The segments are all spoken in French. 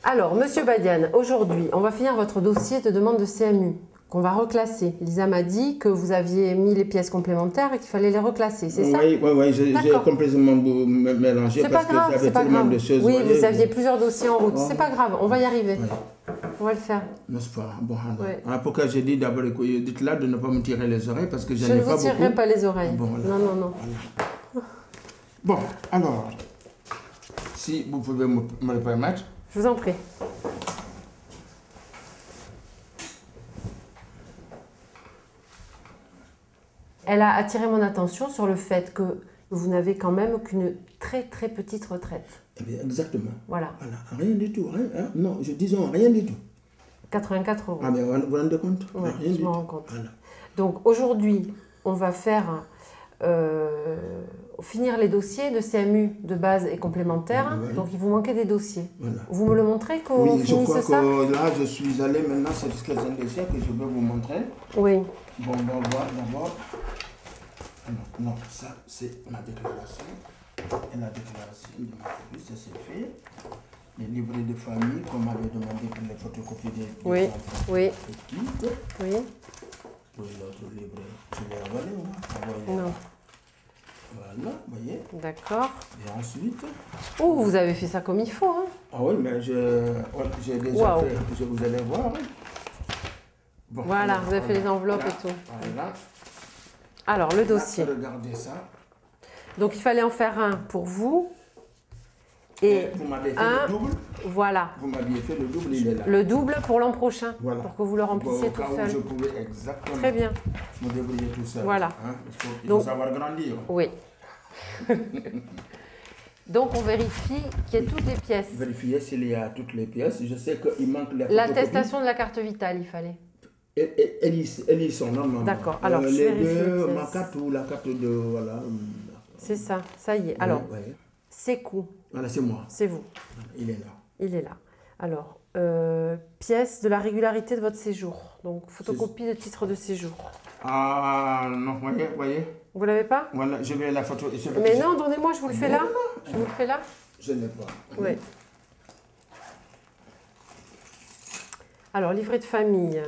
Alors, Monsieur Badiane, aujourd'hui, on va finir votre dossier de demande de CMU, qu'on va reclasser. Lisa m'a dit que vous aviez mis les pièces complémentaires et qu'il fallait les reclasser, c'est ça? Oui, j'ai complètement mélangé parce que j'avais tellement de choses. Oui, vous aviez plusieurs dossiers en route. C'est pas grave, on va y arriver. On va le faire. N'est-ce pas? Bon, pourquoi j'ai dit d'abord, dites-là de ne pas me tirer les oreilles parce que je n'ai pas beaucoup. Je ne vous tirerai pas les oreilles. Bon, voilà. Non. Voilà. Bon, alors, si vous pouvez me le permettre. Je vous en prie. Elle a attiré mon attention sur le fait que vous n'avez quand même qu'une très petite retraite. Eh bien, exactement. Voilà. Rien du tout. Non, disons rien du tout. 84 €. Ah, mais vous vous rendez compte? Oui, je m'en rends compte. Voilà. Donc aujourd'hui, on va faire finir les dossiers de CMU de base et complémentaire. Oui. Donc il vous manquait des dossiers. Voilà. Vous me le montrez qu'on finisse ça? Oui, je crois que là, je suis allé maintenant sur quelques dossiers que je vais vous montrer. Oui. Bon, on va voir d'abord. Non, ça c'est ma déclaration. Et la déclaration de ma famille, ça c'est fait. Les livrets de famille, qu'on m'avait demandé pour les photocopies des enfants. Oui. Équipe. Oui. L'autre livret, je l'ai avalé, Non. Voilà, vous voyez. D'accord. Et ensuite. Oh, vous avez fait ça comme il faut, hein? Ah oui, mais j'ai déjà fait, vous allez voir. Bon, voilà, vous avez fait les enveloppes et tout. Voilà. Alors, le dossier. Regardez ça. Donc, il fallait en faire un pour vous. Et vous m'avez fait le double. Voilà. Vous m'aviez fait le double, il est là. Le double pour l'an prochain. Voilà. Pour que vous le remplissiez tout seul. Je pouvais exactement. Très bien. Me débrouiller tout seul. Voilà. Hein? Il faut savoir grandir. Oui. Donc, on vérifie qu'il y ait toutes les pièces. Vérifier s'il y a toutes les pièces. Je sais qu'il manque les photocopies. L'attestation de la carte vitale, il fallait. Elles y sont normalement. D'accord. Alors, je les vérifie deux, les ma carte ou la carte de. Voilà. C'est ça, ça y est. Alors, c'est coût. Voilà, c'est moi. C'est vous. Il est là. Il est là. Alors, pièce de la régularité de votre séjour. Donc, photocopie de titre de séjour. Ah non, voyez. Vous l'avez pas? Voilà, je vais la photo. Mais non, donnez-moi, je vous le fais là. Je vous le fais là. Je ne l'ai pas. Oui. Alors, livret de famille.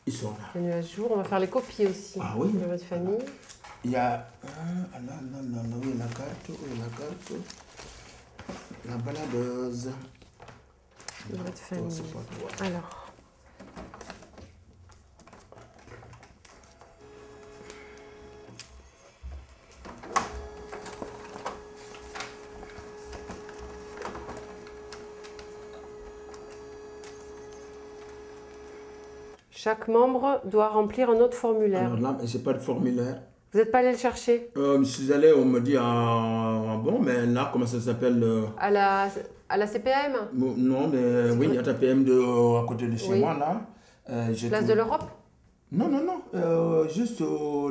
Ils sont là. Tenu à jour. On va faire les copies aussi. Ah oui. Livret de famille. Il y a. Oui, la carte. La baladeuse. Livret de famille. Alors. Chaque membre doit remplir un autre formulaire. Alors là, je n'ai pas de formulaire. Vous n'êtes pas allé le chercher? Je suis allé, on me dit, bon, mais là, comment ça s'appelle à la CPM? Non, mais oui, il y a ta PM à côté de chez moi, là. Place de l'Europe? Non, juste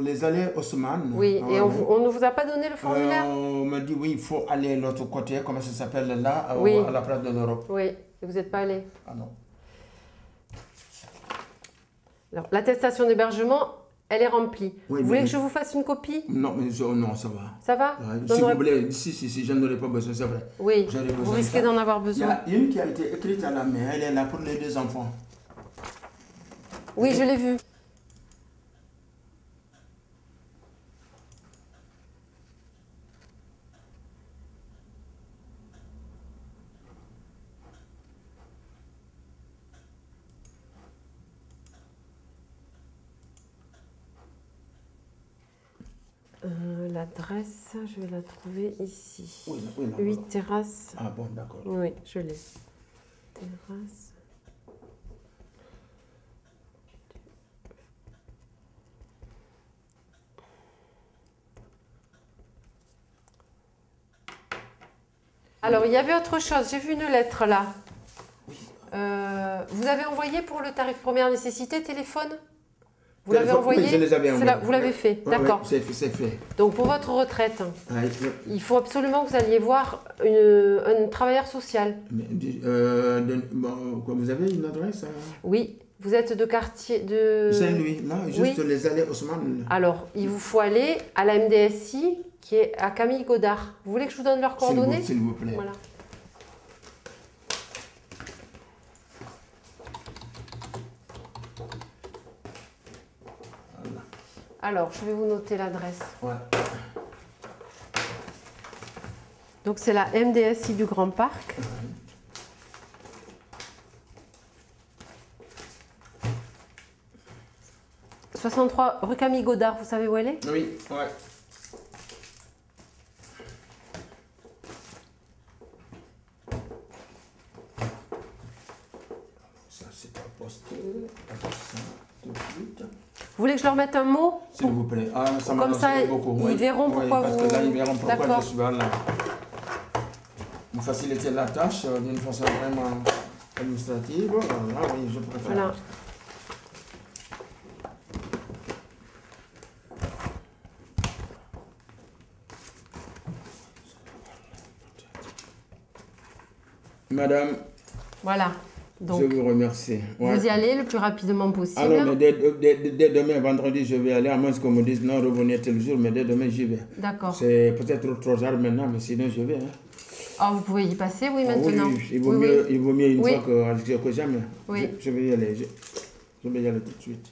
les allées Haussmann. Oui, et on ne vous a pas donné le formulaire? On m'a dit, oui, il faut aller de l'autre côté, comment ça s'appelle là, à la place de l'Europe. Oui, et vous n'êtes pas allé? Ah non. Alors, l'attestation d'hébergement, elle est remplie. Oui, vous voulez que je vous fasse une copie? Non, mais non, ça va. Ça va? Si vous voulez, si, je n'en ai pas besoin, c'est vrai. Oui, vous risquez d'en avoir besoin. Il y a une qui a été écrite à la main, elle est là pour les deux enfants. Oui, je l'ai vue. L'adresse, je vais la trouver ici. Oui, 8 terrasses. Ah bon, d'accord. Oui, je l'ai. Terrasse. Alors, il y avait autre chose. J'ai vu une lettre là. Vous avez envoyé pour le tarif première nécessité téléphone? Vous l'avez envoyé? Oui, je les avais envoyés. Vous l'avez fait, d'accord. Oui, c'est fait. Donc pour votre retraite, il faut absolument que vous alliez voir un travailleur social. Vous avez une adresse? Oui, vous êtes de quartier de... Saint-Louis, non, juste les allées Haussmann. Alors, il vous faut aller à la MDSI qui est à Camille Godard. Vous voulez que je vous donne leurs coordonnées? S'il vous plaît. Voilà. Alors, je vais vous noter l'adresse. Ouais. Donc, c'est la MDSI du Grand Parc. 63 rue Camille Godard, vous savez où elle est? Oui, ouais. Ça, c'est pas posté. Avec ça, tout de suite. Vous voulez que je leur mette un mot? S'il vous plaît. Ah, ça Comme ça, beaucoup. ils verront pourquoi parce vous... que là, ils verront pourquoi je suis là. Vous facilitez la tâche d'une façon vraiment administrative. Voilà, oui, je préfère. Voilà. Madame, Voilà. Donc, je vous remercie. Ouais. vous y allez le plus rapidement possible. Alors, mais dès demain, vendredi, je vais aller, à moins qu'on me dise non, revenez tel jour, mais dès demain, j'y vais. D'accord. C'est peut-être trop tard maintenant, mais sinon, je vais. Hein. Ah, vous pouvez y passer, oui, Ah, maintenant. oui, il vaut mieux une Oui. fois que jamais. Oui. Je vais y aller. Je vais y aller tout de suite.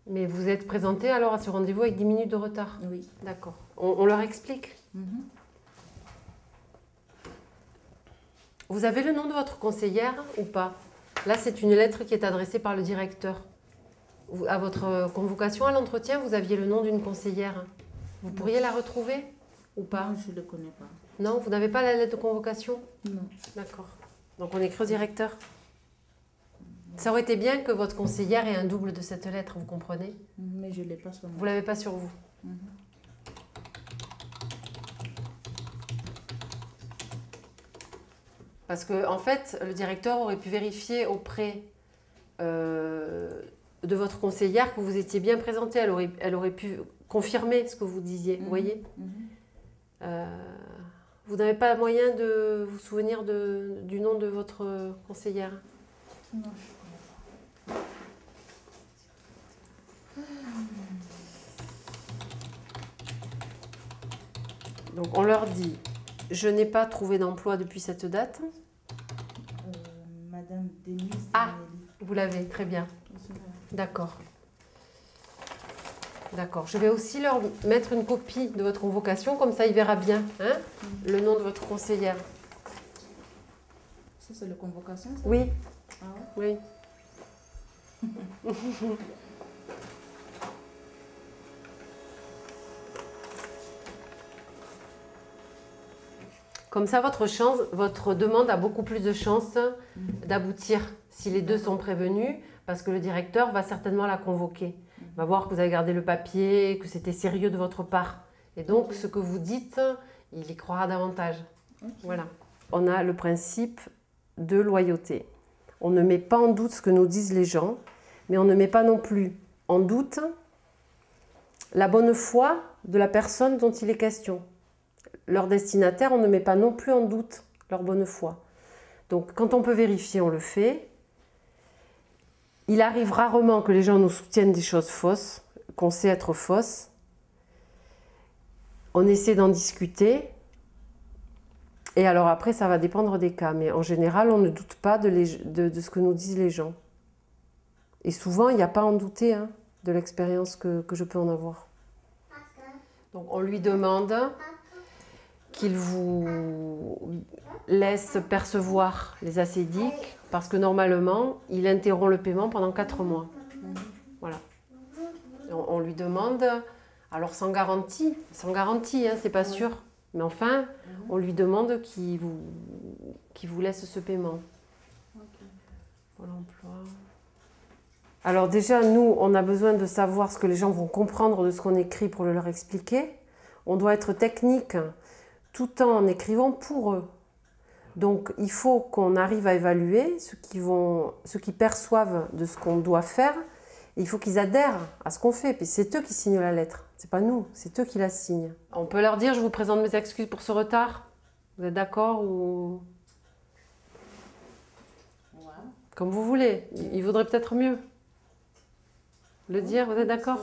Mais vous êtes présenté alors à ce rendez-vous avec 10 minutes de retard? Oui. D'accord. On leur explique? Vous avez le nom de votre conseillère ou pas? Là, c'est une lettre qui est adressée par le directeur. À votre convocation à l'entretien, vous aviez le nom d'une conseillère. Vous pourriez la retrouver ou pas? Non, je ne le connais pas. Non, vous n'avez pas la lettre de convocation? Non. D'accord. Donc on écrit au directeur. Ça aurait été bien que votre conseillère ait un double de cette lettre, vous comprenez? Mais je ne l'ai pas sur moi. Vous ne l'avez pas sur vous. Parce que, en fait, le directeur aurait pu vérifier auprès de votre conseillère que vous étiez bien présenté. Elle aurait pu confirmer ce que vous disiez, vous voyez. Vous n'avez pas moyen de vous souvenir du nom de votre conseillère? Non. Donc on leur dit, je n'ai pas trouvé d'emploi depuis cette date. Madame Denise. Ah, vous l'avez, très bien. D'accord. D'accord. Je vais aussi leur mettre une copie de votre convocation, comme ça il verra bien hein, le nom de votre conseillère. Ça, c'est la convocation, ça? Oui. Ah ouais? Oui. Comme ça, votre demande a beaucoup plus de chances d'aboutir si les deux sont prévenus, parce que le directeur va certainement la convoquer. Il va voir que vous avez gardé le papier, que c'était sérieux de votre part. Et donc, ce que vous dites, il y croira davantage. Voilà. On a le principe de loyauté. On ne met pas en doute ce que nous disent les gens, mais on ne met pas non plus en doute la bonne foi de la personne dont il est question. Leur destinataire, on ne met pas non plus en doute leur bonne foi. Donc, quand on peut vérifier, on le fait. Il arrive rarement que les gens nous soutiennent des choses fausses, qu'on sait être fausses. On essaie d'en discuter. Et alors après, ça va dépendre des cas. Mais en général, on ne doute pas de ce que nous disent les gens. Et souvent, il n'y a pas à en douter hein, de l'expérience que je peux en avoir. Donc, on lui demande qu'il vous laisse percevoir les acédiques parce que normalement, il interrompt le paiement pendant 4 mois. Voilà. On lui demande, alors sans garantie hein, c'est pas sûr, mais enfin, on lui demande qu'il vous laisse ce paiement. Pôle emploi. Alors déjà, nous, on a besoin de savoir ce que les gens vont comprendre de ce qu'on écrit pour le leur expliquer. On doit être technique tout en écrivant pour eux. Donc, il faut qu'on arrive à évaluer ce qu'ils perçoivent de ce qu'on doit faire. Et il faut qu'ils adhèrent à ce qu'on fait. Puis c'est eux qui signent la lettre. C'est pas nous, c'est eux qui la signent. On peut leur dire, je vous présente mes excuses pour ce retard. Vous êtes d'accord ou... Comme vous voulez. Il vaudrait peut-être mieux le dire. Vous êtes d'accord?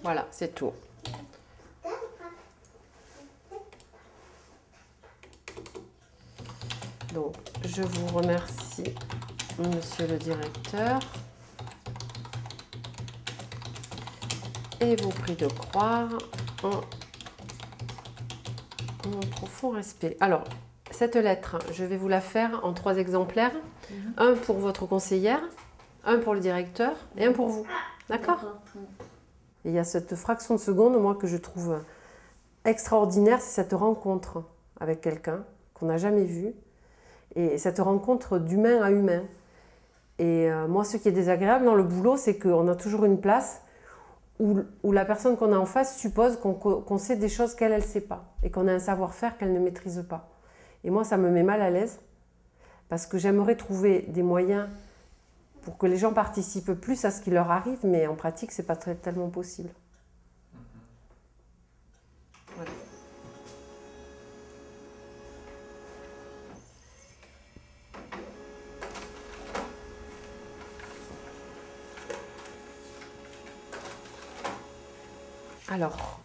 Voilà, c'est tout. Donc, je vous remercie, monsieur le directeur. Et vous prie de croire en mon profond respect. Alors, cette lettre, je vais vous la faire en 3 exemplaires. Un pour votre conseillère, un pour le directeur et un pour vous. D'accord? Et il y a cette fraction de seconde, moi, que je trouve extraordinaire, c'est cette rencontre avec quelqu'un qu'on n'a jamais vu. Et cette rencontre d'humain à humain. Et moi, ce qui est désagréable dans le boulot, c'est qu'on a toujours une place où la personne qu'on a en face suppose qu'on sait des choses qu'elle ne sait pas. Et qu'on a un savoir-faire qu'elle ne maîtrise pas. Et moi, ça me met mal à l'aise. Parce que j'aimerais trouver des moyens pour que les gens participent plus à ce qui leur arrive. Mais en pratique, ce n'est pas tellement possible. Voilà. Alors,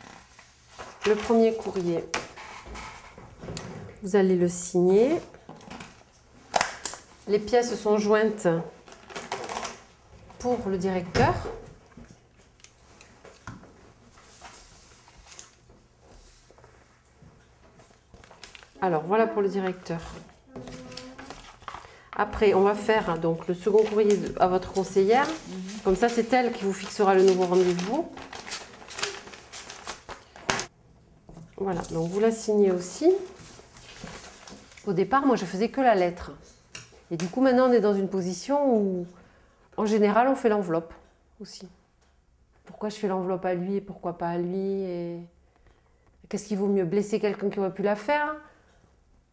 le premier courrier, vous allez le signer. Les pièces sont jointes pour le directeur. Alors, voilà pour le directeur. Après, on va faire donc le second courrier à votre conseillère. Comme ça, c'est elle qui vous fixera le nouveau rendez-vous. Voilà, donc vous la signez aussi. Au départ, moi, je faisais que la lettre. Et du coup, maintenant, on est dans une position où, en général, on fait l'enveloppe aussi. Pourquoi je fais l'enveloppe à lui et pourquoi pas à lui? Et qu'est-ce qui vaut mieux, blesser quelqu'un qui aurait pu la faire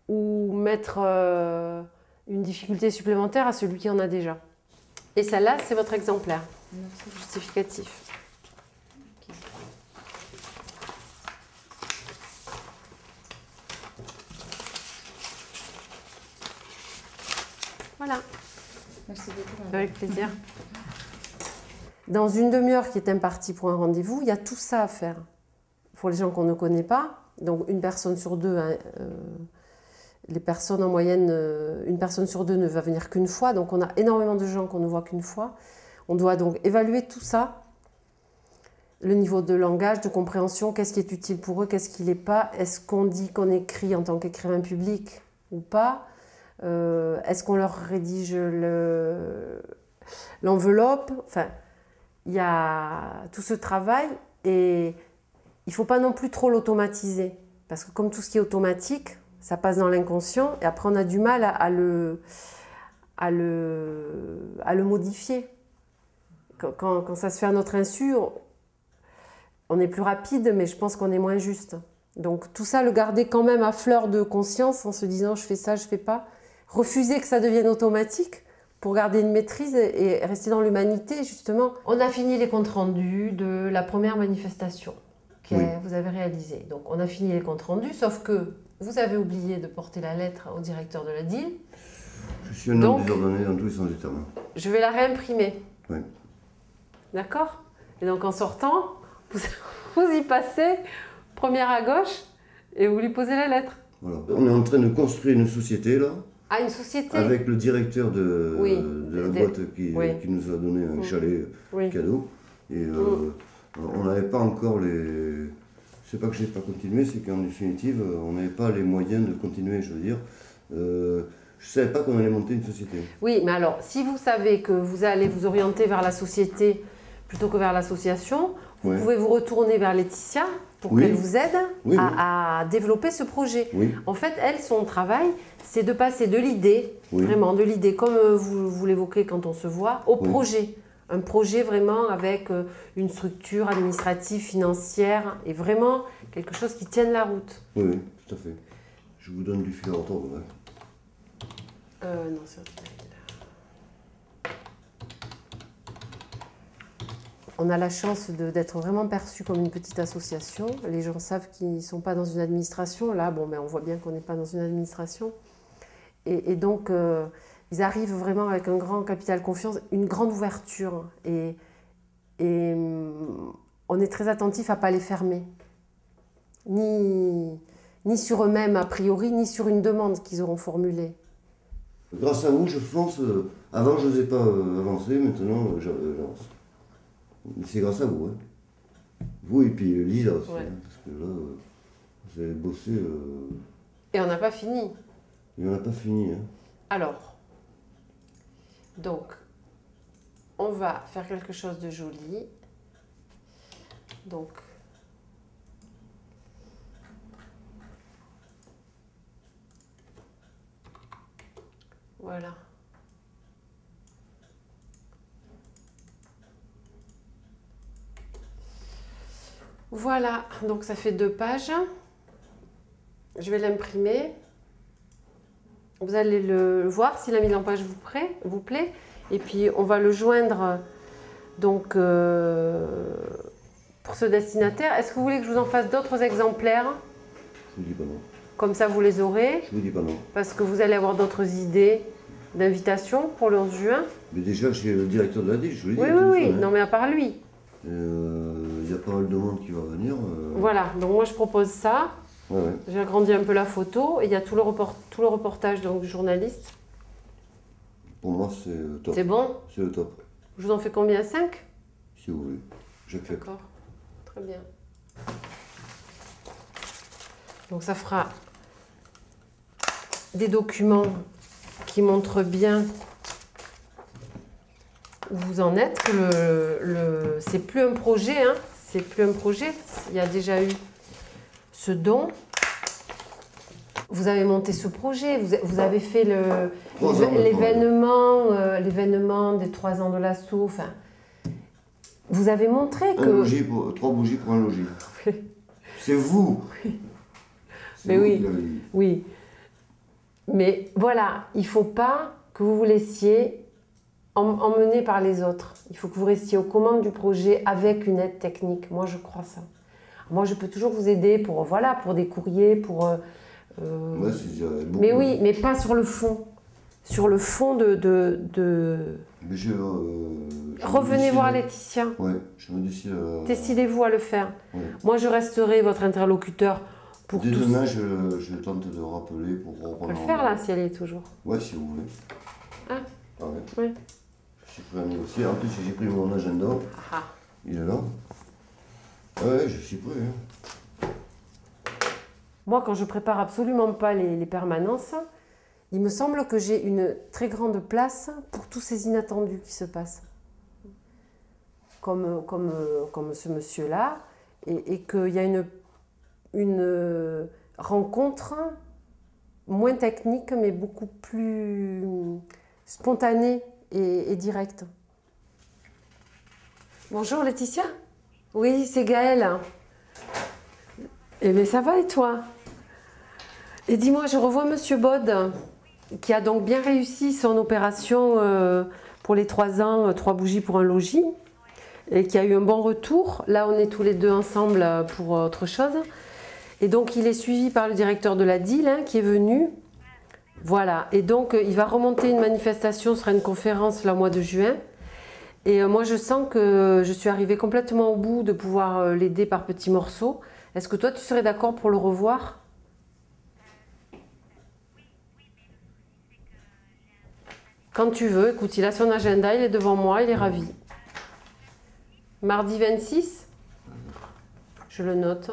ou mettre une difficulté supplémentaire à celui qui en a déjà? Et celle-là, c'est votre exemplaire justificatif. Voilà. Merci beaucoup. Madame. Avec plaisir. Dans une demi-heure qui est impartie pour un rendez-vous, il y a tout ça à faire. Pour les gens qu'on ne connaît pas, donc une personne sur deux, hein, les personnes en moyenne, une personne sur deux ne va venir qu'une fois, donc on a énormément de gens qu'on ne voit qu'une fois. On doit donc évaluer tout ça, le niveau de langage, de compréhension, qu'est-ce qui est utile pour eux, qu'est-ce qui l'est pas, est-ce qu'on dit qu'on écrit en tant qu'écrivain public ou pas, est-ce qu'on leur rédige l'enveloppe, enfin, il y a tout ce travail et il ne faut pas non plus trop l'automatiser parce que comme tout ce qui est automatique, ça passe dans l'inconscient et après on a du mal à le modifier. Quand ça se fait à notre insu, on est plus rapide mais je pense qu'on est moins juste. Donc tout ça, le garder quand même à fleur de conscience en se disant je fais ça, je fais pas. Refuser que ça devienne automatique pour garder une maîtrise et rester dans l'humanité, justement. On a fini les comptes rendus de la première manifestation que vous avez réalisée. Donc on a fini les comptes rendus, sauf que vous avez oublié de porter la lettre au directeur de la DIL. Je suis un homme désordonné dans tous les sens du terme. Je vais la réimprimer. Oui. D'accord? Et donc en sortant, vous y passez, première à gauche, et vous lui posez la lettre. Voilà. On est en train de construire une société là. Ah, une société? Avec le directeur de la boîte qui nous a donné un chalet cadeau. Et on n'avait pas encore les... C'est pas que j'ai pas continué, c'est qu'en définitive, on n'avait pas les moyens de continuer, je veux dire. Je savais pas qu'on allait monter une société. Oui, mais alors, si vous savez que vous allez vous orienter vers la société plutôt que vers l'association, vous pouvez vous retourner vers Laetitia pour qu'elle vous aide à développer ce projet. En fait, elle, son travail, c'est de passer de l'idée, vraiment de l'idée, comme vous l'évoquez quand on se voit, au projet. Un projet vraiment avec une structure administrative, financière, et vraiment quelque chose qui tienne la route. Oui, tout à fait. Je vous donne du fil à retordre. Non, c'est autre. On a la chance d'être vraiment perçu comme une petite association. Les gens savent qu'ils ne sont pas dans une administration. Là, bon, on voit bien qu'on n'est pas dans une administration. Et donc, ils arrivent vraiment avec un grand capital confiance, une grande ouverture. Et on est très attentif à ne pas les fermer. Ni sur eux-mêmes a priori, ni sur une demande qu'ils auront formulée. Grâce à vous, je fonce. Avant, je n'osais pas avancer, maintenant, j'avance. C'est grâce à vous. Hein. Vous et puis Lisa aussi. Ouais. Hein, parce que là, vous avez bossé. Et on n'a pas fini. Et on n'a pas fini. Hein. Alors, donc, on va faire quelque chose de joli. Donc, voilà. Voilà, donc ça fait 2 pages. Je vais l'imprimer. Vous allez le voir si la mise en page vous plaît. Et puis on va le joindre donc pour ce destinataire. Est-ce que vous voulez que je vous en fasse d'autres exemplaires? Je vous dis pas non. Comme ça vous les aurez. Je vous dis pas non. Parce que vous allez avoir d'autres idées d'invitation pour le 11 juin. Mais déjà chez le directeur de la DIL, je vous l'ai dit. Oui. Hein. Non mais à part lui. Il y a pas mal de monde qui va venir. Voilà, donc moi je propose ça. Ouais. J'ai agrandi un peu la photo et il y a tout le reportage donc, du journaliste. Pour moi, c'est top. C'est bon? C'est le top. Je vous en fais combien? 5? Si vous voulez. J'accepte. D'accord, très bien. Donc ça fera des documents qui montrent bien où vous en êtes. C'est plus un projet, hein. C'est plus un projet. Il y a déjà eu ce don. Vous avez monté ce projet, vous avez fait l'événement des 3 ans de l'assaut. Enfin, vous avez montré que... 3 bougies pour un logis. C'est vous. Oui. Mais oui. Mais voilà, il ne faut pas que vous vous laissiez emmener par les autres. Il faut que vous restiez aux commandes du projet avec une aide technique. Moi, je crois ça. Moi, je peux toujours vous aider pour des courriers, pour... Mais oui, mais pas sur le fond. Sur le fond de... Mais revenez voir Laetitia. Oui, je me décide. Décidez-vous à le faire. Ouais. Moi, je resterai votre interlocuteur pour tout. Demain, je tente de rappeler pour reprendre. On peut le faire là, si elle y est toujours. Ouais, si vous voulez. Ah ouais. Ouais. J'ai pris un dossier. En plus, j'ai pris mon agenda. Ah. Il est là. Ouais, je suis prêt. Hein. Moi, quand je prépare absolument pas les permanences, il me semble que j'ai une très grande place pour tous ces inattendus qui se passent. Comme ce monsieur-là, et qu'il y a une rencontre moins technique, mais beaucoup plus spontanée et directe. Bonjour Laetitia. Oui, c'est Gaëlle. Eh bien, ça va et toi? Et dis-moi, je revois Monsieur Bod, qui a donc bien réussi son opération pour les 3 ans, 3 bougies pour un logis, et qui a eu un bon retour. Là, on est tous les deux ensemble pour autre chose. Et donc, il est suivi par le directeur de la DIL, hein, qui est venu. Voilà. Et donc, il va remonter une manifestation, ce sera une conférence là, au mois de juin. Et moi, je sens que je suis arrivée complètement au bout de pouvoir l'aider par petits morceaux. Est-ce que toi, tu serais d'accord pour le revoir? Quand tu veux. Écoute, il a son agenda, il est devant moi, il est ravi. Mardi 26? Je le note.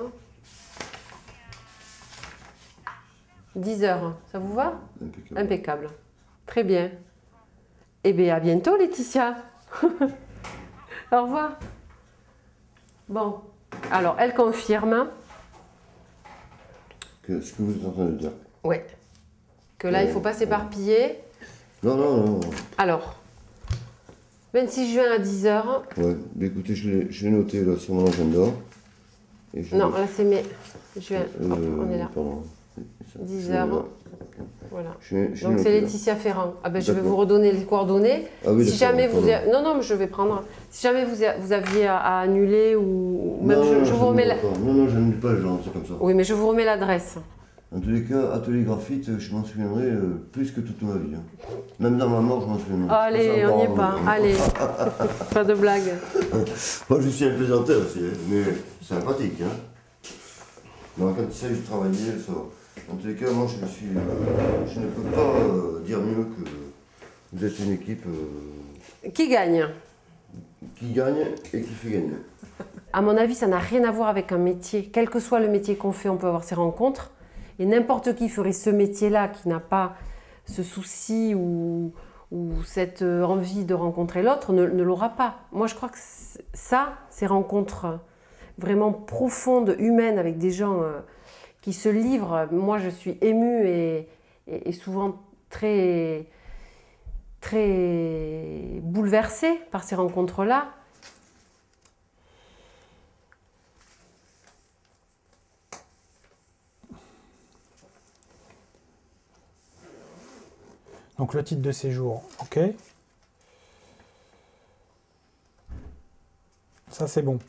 10 h, ça vous va? Impeccable. Impeccable. Très bien. Eh bien, à bientôt, Laetitia. Au revoir. Bon, alors, elle confirme. Ce que vous êtes en train de dire. Oui. Que là, il ne faut pas s'éparpiller. Non. Alors, 26 juin à 10 h. Ouais, mais écoutez, je l'ai noté là sur mon agenda. Non, là, c'est mai. Juin. On est là. Pardon. 10 h. Voilà. Donc c'est Laetitia Ferrand. Ah ben, je vais vous redonner les coordonnées. Ah oui, si jamais vous... Non, mais je vais prendre. Si jamais vous aviez à annuler ou... Même je vous remets la... Non, je n'annule pas les gens, c'est comme ça. Oui, mais je vous remets l'adresse. En tous les cas, atelier graphite, je m'en souviendrai plus que toute ma vie. Hein. Même dans ma mort, je m'en souviendrai. Allez, on n'y est pas. Allez, pas de blague. Moi, je suis un plaisanteur aussi, hein, mais c'est sympathique. Hein. Donc, quand il s'agit de travailler, ça va. En tous les cas, moi, je ne peux pas dire mieux que vous êtes une équipe qui gagne et qui fait gagner. À mon avis, ça n'a rien à voir avec un métier. Quel que soit le métier qu'on fait, on peut avoir ces rencontres. Et n'importe qui ferait ce métier-là, qui n'a pas ce souci ou cette envie de rencontrer l'autre, ne l'aura pas. Moi, je crois que ça, ces rencontres vraiment profondes, humaines, avec des gens qui se livrent, moi, je suis émue et souvent très, très bouleversée par ces rencontres-là. Donc le titre de séjour, ok. Ça c'est bon.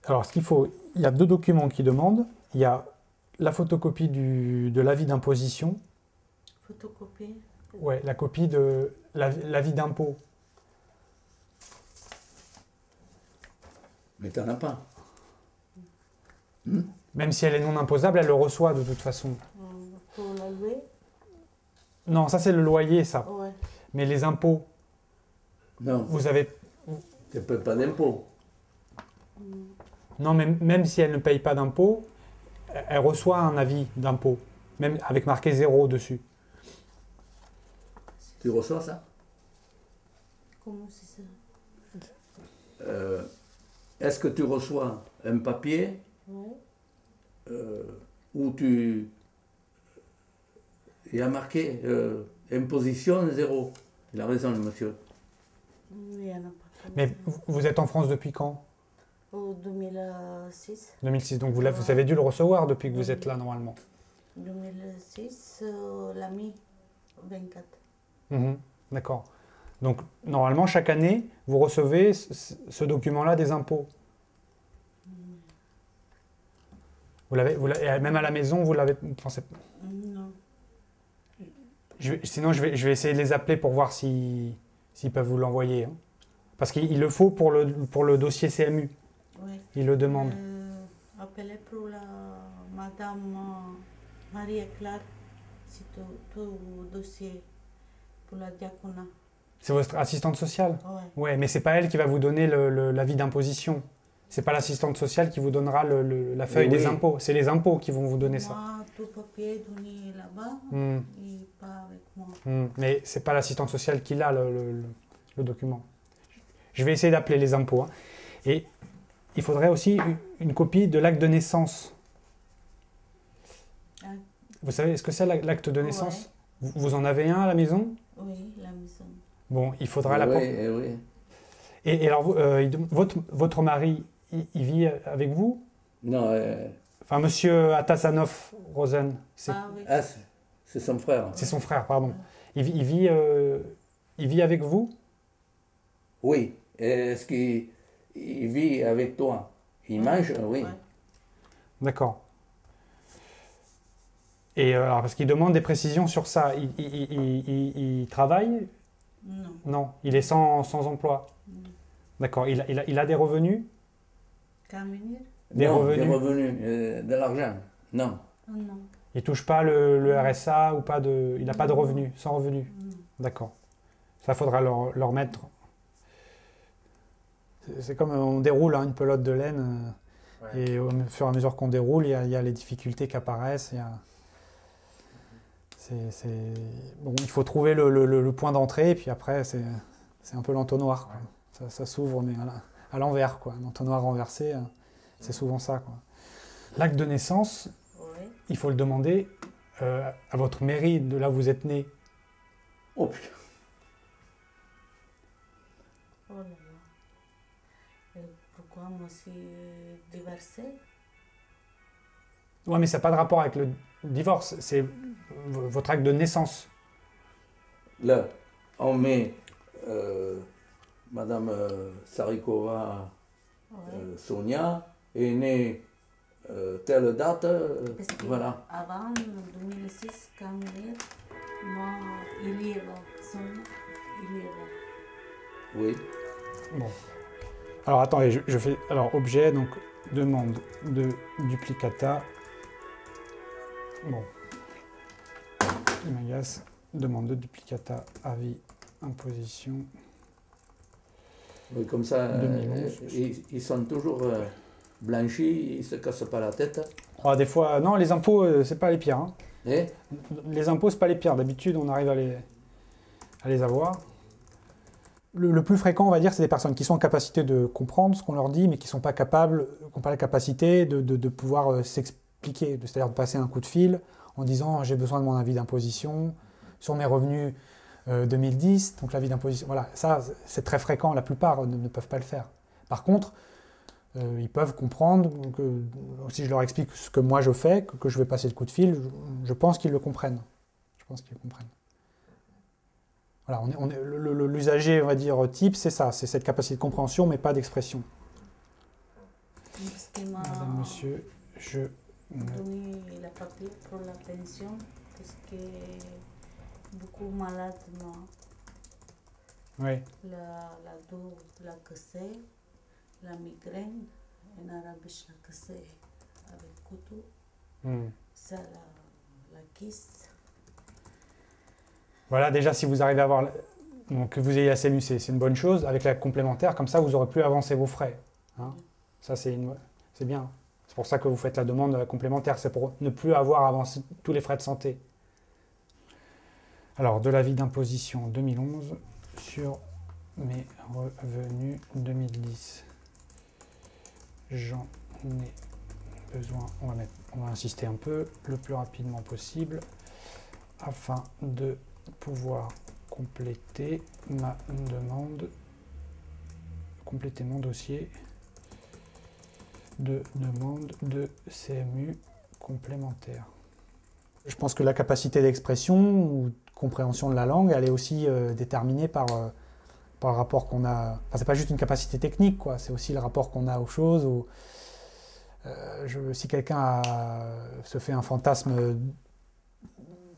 Alors ce qu'il faut, il y a 2 documents qui demandent. Il y a la photocopie de l'avis d'imposition. Photocopie? Ouais, la copie de l'avis d'impôt. Mais t'en as pas. Même si elle est non imposable, elle le reçoit de toute façon. Pour la louer? Non, ça c'est le loyer, ça. Ouais. Mais les impôts, Non, vous avez... tu ne payes pas d'impôt. Non, mais même si elle ne paye pas d'impôt, elle reçoit un avis d'impôt, même avec marqué 0 dessus. Tu reçois ça? Comment c'est ça? Est-ce que tu reçois un papier Ouais. où il y a marqué imposition 0? Il a raison, le monsieur. Il n'y en a pas. Mais vous êtes en France depuis quand? Au 2006. 2006, donc vous avez dû le recevoir depuis que vous êtes là normalement. 2006, la mi-24. D'accord. Donc normalement, chaque année, vous recevez ce document-là des impôts. Vous l'avez, même à la maison, vous l'avez pensé... Non. Sinon, je vais essayer de les appeler pour voir s'ils peuvent vous l'envoyer. Hein. Parce qu'il le faut pour le dossier CMU. Oui. Ils le demandent. Appelez pour la Madame Marie-Claire, c'est tout dossier pour la diaconat. C'est votre assistante sociale? Oui. Ouais, mais c'est pas elle qui va vous donner l'avis d'imposition. C'est pas l'assistante sociale qui vous donnera la feuille des impôts. C'est les impôts qui vont vous donner ça. Moi, tout papier donné là-bas, et pas avec moi. Mais c'est pas l'assistante sociale qui a le document. Je vais essayer d'appeler les impôts. Hein. Et il faudrait aussi une copie de l'acte de naissance. Ah. Vous savez, est-ce que c'est l'acte de naissance? Vous en avez un à la maison? Oui, la maison. Bon, il faudra la... Oui. Et alors, votre mari, il vit avec vous? Non. Enfin, monsieur Atasanov Rosen. Oui. Ah, c'est son frère. C'est son frère, pardon. Il vit avec vous? Oui. Est-ce qu'il vit avec toi? Il mange? Oui. Ouais. D'accord. Et alors, parce qu'il demande des précisions sur ça. Il travaille? Non. Non, il est sans emploi. D'accord. Il a des revenus? Des revenus, de l'argent. Non. Non. Il touche pas le RSA ou pas de... Il n'a pas de revenus, sans revenus. D'accord. Ça faudra leur mettre... C'est comme on déroule une pelote de laine et au fur et à mesure qu'on déroule, il y a les difficultés qui apparaissent. Bon, il faut trouver le point d'entrée et puis après, c'est un peu l'entonnoir. Ça s'ouvre, mais à l'envers. Un entonnoir renversé, c'est souvent ça. L'acte de naissance, il faut le demander à votre mairie de là où vous êtes né. Oh putain. Oh là là. Pourquoi moi c'est divorcé? Oui, mais ça n'a pas de rapport avec le divorce, c'est votre acte de naissance. Là, on met Madame Sarikova Sonia est née telle date, voilà. Avant 2006, quand moi, il y avait Sonia, il y avait. Oui. Bon. Alors attendez, je fais... Alors objet, donc demande de duplicata. Bon. Il m'agace. demande de duplicata, avis, imposition. Oui, comme ça, 2011. ils sont toujours blanchis, ils ne se cassent pas la tête. Oh, des fois, non, les impôts, c'est pas les pires. Hein. Et Les impôts, c'est pas les pires. D'habitude, on arrive à les avoir. Le plus fréquent, on va dire, c'est des personnes qui sont en capacité de comprendre ce qu'on leur dit, mais qui sont pas capables, qui n'ont pas la capacité de pouvoir s'expliquer, c'est-à-dire de passer un coup de fil en disant j'ai besoin de mon avis d'imposition sur mes revenus 2010, donc l'avis d'imposition. Voilà, ça c'est très fréquent, la plupart ne peuvent pas le faire. Par contre, ils peuvent comprendre que si je leur explique ce que moi je fais, que je vais passer le coup de fil, je pense qu'ils le comprennent. Je pense qu'ils le comprennent. Voilà, l'usager, on va dire, type, c'est ça, c'est cette capacité de compréhension, mais pas d'expression. Madame, monsieur, je... donner la papier pour la pension, parce que beaucoup malades, moi. Oui. La douleur, la cassée, la migraine, en arabe, la cassée avec couteau. Ça, la kyste. Voilà, déjà, si vous arrivez à avoir, donc, que vous ayez la CMU, c'est une bonne chose. Avec la complémentaire, comme ça, vous aurez pu avancer vos frais. Hein. Ça, c'est bien. C'est pour ça que vous faites la demande de la complémentaire. C'est pour ne plus avoir avancé tous les frais de santé. Alors, de l'avis d'imposition 2011 sur mes revenus 2010. J'en ai besoin, on va insister un peu, le plus rapidement possible, afin de pouvoir compléter ma demande, compléter mon dossier de demande de CMU complémentaire. Je pense que la capacité d'expression ou de compréhension de la langue, elle est aussi déterminée par le rapport qu'on a. Enfin, c'est pas juste une capacité technique, quoi. C'est aussi le rapport qu'on a aux choses. Si quelqu'un se fait un fantasme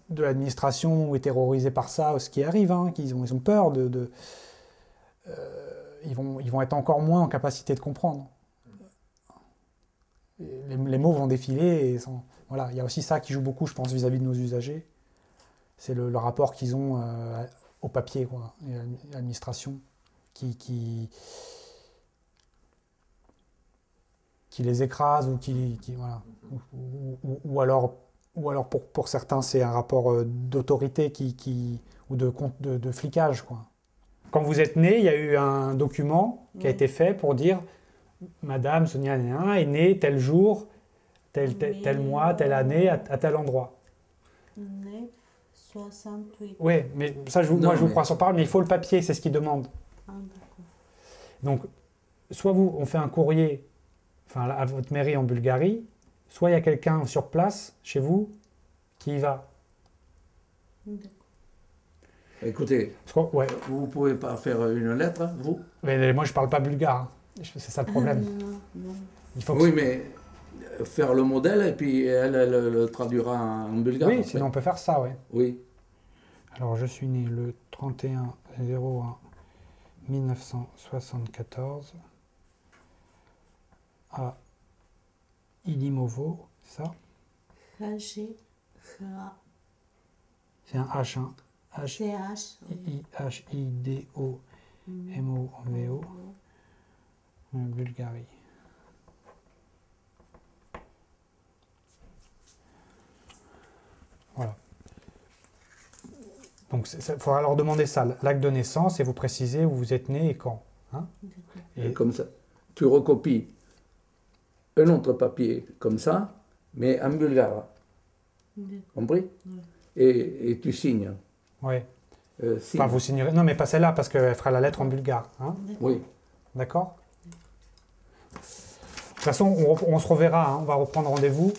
de l'administration ou est terrorisé par ça, ce qui arrive, hein, ils ont peur ils vont être encore moins en capacité de comprendre. Les mots vont défiler et voilà, il y a aussi ça qui joue beaucoup, je pense, vis-à-vis de nos usagers. C'est le rapport qu'ils ont au papier, quoi, et à l'administration qui les écrase ou voilà. Ou alors pour certains, c'est un rapport d'autorité ou de flicage, quoi. Quand vous êtes né, il y a eu un document qui a été fait pour dire Madame Sonia est née tel jour, tel mois, telle année, à tel endroit. 968. Oui, mais ça, moi, je vous crois sur parole, mais il faut le papier, c'est ce qu'ils demandent. Ah, d'accord. Donc, soit on fait un courrier à votre mairie en Bulgarie, soit il y a quelqu'un sur place, chez vous, qui y va. Écoutez, Ouais. vous ne pouvez pas faire une lettre, vous? Mais moi, je ne parle pas bulgare. Hein. C'est ça le problème. Non. Il faut oui, mais faire le modèle et puis elle le traduira en bulgare. Oui, sinon on peut faire ça, oui. Oui. Alors, je suis né le 31/01/1974 à Ilimovo, c'est ça? C'est un H, hein. H-I-H-I-D-O-M-O-V-O, Bulgarie. Voilà. Donc, il faudra leur demander ça, l'acte de naissance, et vous préciser où vous êtes né et quand. Hein, et comme ça, tu recopies un autre papier comme ça, mais en bulgare. Compris? Oui. Et tu signes. Oui. Enfin, vous signerez. Non, mais pas celle-là, parce qu'elle fera la lettre en bulgare. Hein, oui. D'accord? De toute façon, on se reverra, hein, on va reprendre rendez-vous.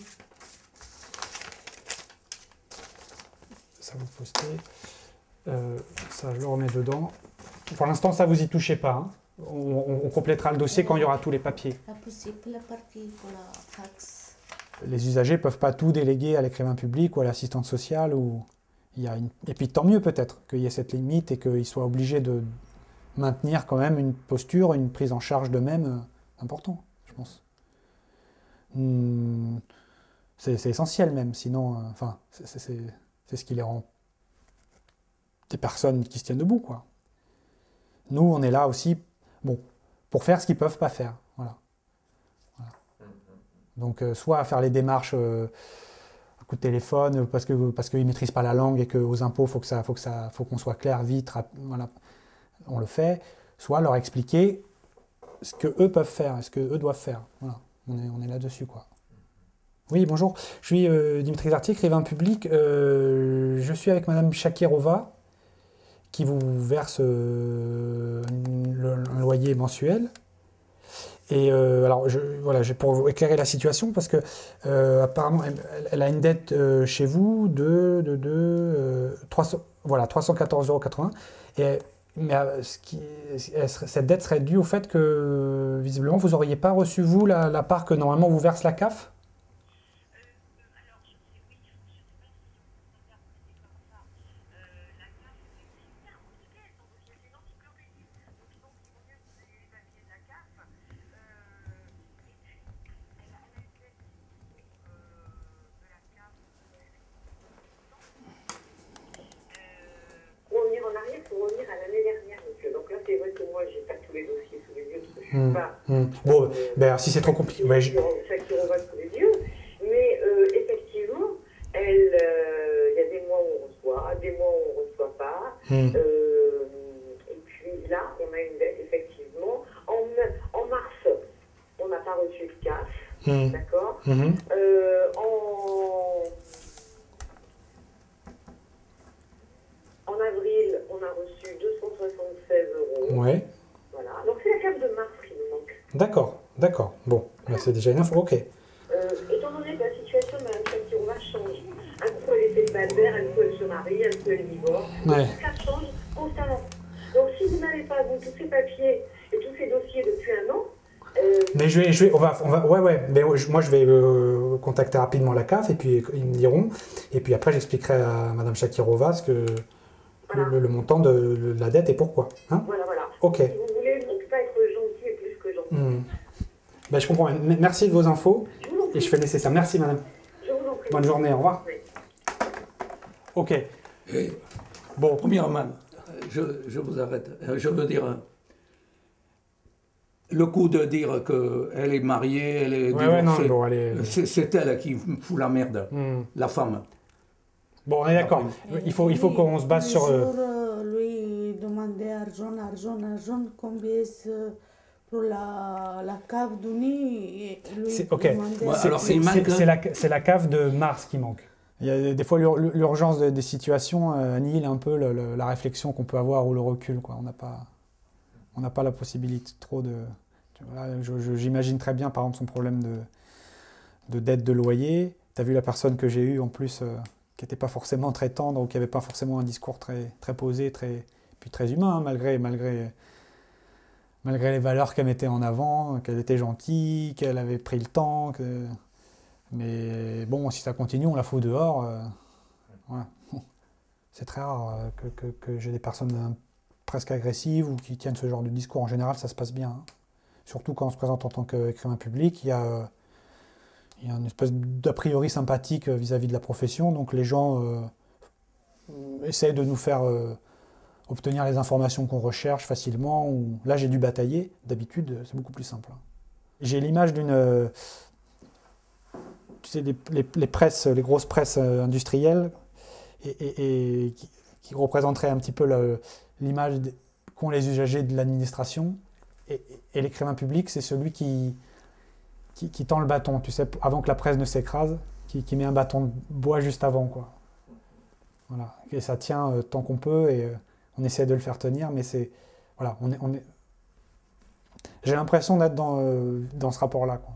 Ça, vous postez. Ça, je le remets dedans. Pour l'instant, ça, vous y touchez pas. Hein. On complétera le dossier quand il y aura tous les papiers. La partie pour la fax. Les usagers ne peuvent pas tout déléguer à l'écrivain public ou à l'assistante sociale. Et puis tant mieux peut-être qu'il y ait cette limite et qu'ils soient obligés de maintenir quand même une posture, une prise en charge d'eux-mêmes important, je pense. C'est essentiel même, sinon, c'est ce qui les rend des personnes qui se tiennent debout, quoi. Nous, on est là aussi, bon, pour faire ce qu'ils ne peuvent pas faire. Voilà. Voilà. Donc, soit à faire les démarches à coup de téléphone, parce qu'ils ne maîtrisent pas la langue et qu'aux impôts, faut qu'on soit clair, vite, voilà. On le fait. Soit leur expliquer ce qu'eux peuvent faire, ce qu'eux doivent faire. Voilà. On est là-dessus, quoi. Oui, bonjour. Je suis Dimitri Zarty, écrivain public. Je suis avec Madame Chakirova, qui vous verse un loyer mensuel. Et alors, voilà, pour vous éclairer la situation, parce que apparemment, elle a une dette chez vous de 314,80 €. Mais cette dette serait due au fait que, visiblement, vous n'auriez pas reçu, vous, la part que normalement vous verse la CAF? Bon, ben, si c'est trop compliqué. Ouais, Chakirova sous les yeux, mais effectivement, il y a des mois où on reçoit, des mois où on ne reçoit pas. Et puis là, on a une dette, effectivement. En mars, on n'a pas reçu de CAF, d'accord. En avril, on a reçu 276 €. Ouais. Voilà. Donc c'est la CAF de mars qui nous manque. D'accord, d'accord. Bon, là, c'est déjà une info, ok. Étant donné que la situation de Mme Chakirova change, un coup elle est célibataire, un coup elle se marie, un coup elle divorce, Ouais. ça change constamment. Donc si vous n'avez pas, vous, tous ces papiers et tous ces dossiers depuis un an, mais ouais, mais moi je vais contacter rapidement la CAF et puis ils me diront, et puis après j'expliquerai à Madame Chakirova voilà. le montant de la dette et pourquoi. Hein, voilà. Ok. Si vous voulez, on ne peut pas être gentil et plus que gentil. Ben, je comprends. Merci de vos infos et je fais le nécessaire. Merci Madame. Je vous en prie. Bonne journée, au revoir. Oui. Ok. Et, bon. Premièrement, je vous arrête. Je veux dire, le coup de dire qu'elle est mariée, elle est divorcée, bon, c'est elle qui fout la merde, la femme. Bon, on est d'accord. Il faut qu'on se base sur... lui demander argent, combien c'est pour la cave d'Uni. Ok, c'est la cave de mars qui manque. Il y a des fois l'urgence des situations annihile un peu la réflexion qu'on peut avoir ou le recul, quoi. On n'a pas la possibilité trop de... Voilà, j'imagine très bien, par exemple, son problème de dette de loyer. Tu as vu la personne que j'ai eue, en plus, qui n'était pas forcément très tendre ou qui n'avait pas forcément un discours très posé, puis très humain, hein, malgré les valeurs qu'elle mettait en avant, qu'elle était gentille, qu'elle avait pris le temps. Mais bon, si ça continue, on la fout dehors. Voilà. C'est très rare que j'ai des personnes presque agressives ou qui tiennent ce genre de discours. En général, ça se passe bien. Hein. Surtout quand on se présente en tant qu'écrivain public, il y a une espèce d'a priori sympathique vis-à-vis de la profession. Donc les gens essayent de nous faire obtenir les informations qu'on recherche facilement. Là, j'ai dû batailler. D'habitude, c'est beaucoup plus simple. J'ai l'image d'une... tu sais, les grosses presses industrielles et qui représenteraient un petit peu l'image qu'ont les usagers de l'administration. Et l'écrivain public, c'est celui qui tend le bâton, tu sais, avant que la presse ne s'écrase, qui met un bâton de bois juste avant, quoi. Voilà. Et ça tient tant qu'on peut, et on essaie de le faire tenir, mais c'est... Voilà, j'ai l'impression d'être dans ce rapport-là, quoi.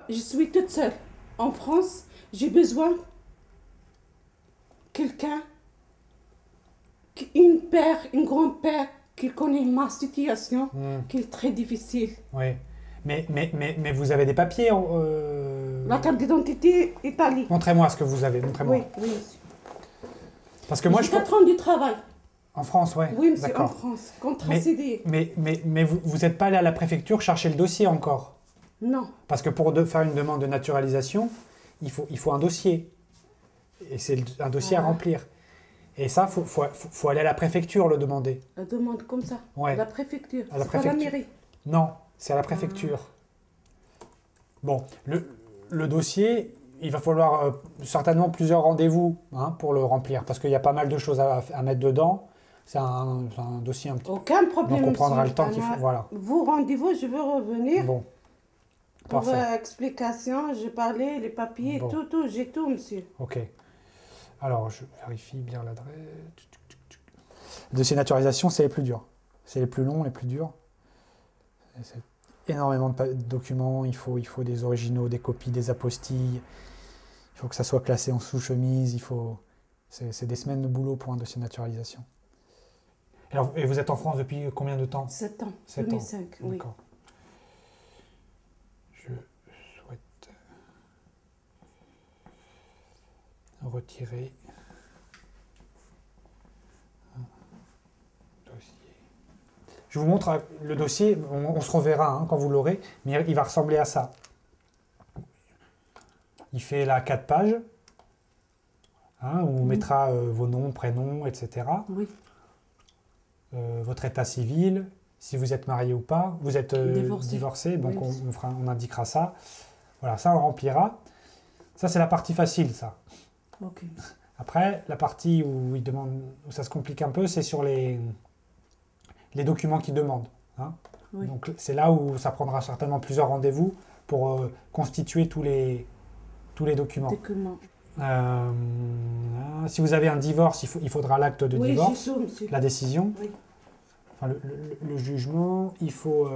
Je suis toute seule. En France, j'ai besoin de quelqu'un, une grand-père qui connaît ma situation, qui est très difficile. Oui, mais vous avez des papiers La carte d'identité Italie. Montrez-moi ce que vous avez, montrez-moi. Oui. Parce que moi, j'ai 4 ans de travail. En France, ouais. Oui, monsieur, en France. Contrat CDI. Mais vous n'êtes pas allé à la préfecture chercher le dossier encore? Non. Parce que pour faire une demande de naturalisation, il faut un dossier. et c'est un dossier à remplir. Et ça, faut aller à la préfecture le demander. La demande comme ça, ouais. À la préfecture, à la préfecture. Pas la mairie. Non, c'est à la préfecture. Bon, le dossier, il va falloir certainement plusieurs rendez-vous pour le remplir, parce qu'il y a pas mal de choses à mettre dedans. C'est un dossier un petit peu... Aucun problème. Donc on prendra le temps qu'il faut. Voilà. Vous rendez-vous, je veux revenir. Bon. Pour explication, je parlais, les papiers, bon. tout, j'ai tout, monsieur. Ok. Alors, je vérifie bien l'adresse. Le dossier de naturalisation, c'est les plus durs. C'est les plus longs, les plus durs. C'est énormément de documents. Il faut des originaux, des copies, des apostilles. Il faut que ça soit classé en sous-chemise. C'est des semaines de boulot pour un dossier de naturalisation. Alors, et vous êtes en France depuis combien de temps? 7 ans. 7 2005, ans. oui. D'accord. Je souhaite retirer un dossier. Je vous montre le dossier, on se reverra quand vous l'aurez, mais il va ressembler à ça. Il fait là 4 pages, où on mettra vos noms, prénoms, etc. Oui. Votre état civil, si vous êtes marié ou pas, vous êtes divorcé, donc oui, on indiquera ça. Voilà, ça on remplira. Ça c'est la partie facile, ça. Okay. Après, la partie où ça se complique un peu, c'est sur les documents qu'ils demandent. Oui. Donc c'est là où ça prendra certainement plusieurs rendez-vous pour constituer tous les documents. Si vous avez un divorce, il faudra l'acte de divorce, la décision. Oui. Enfin, le jugement, il faut...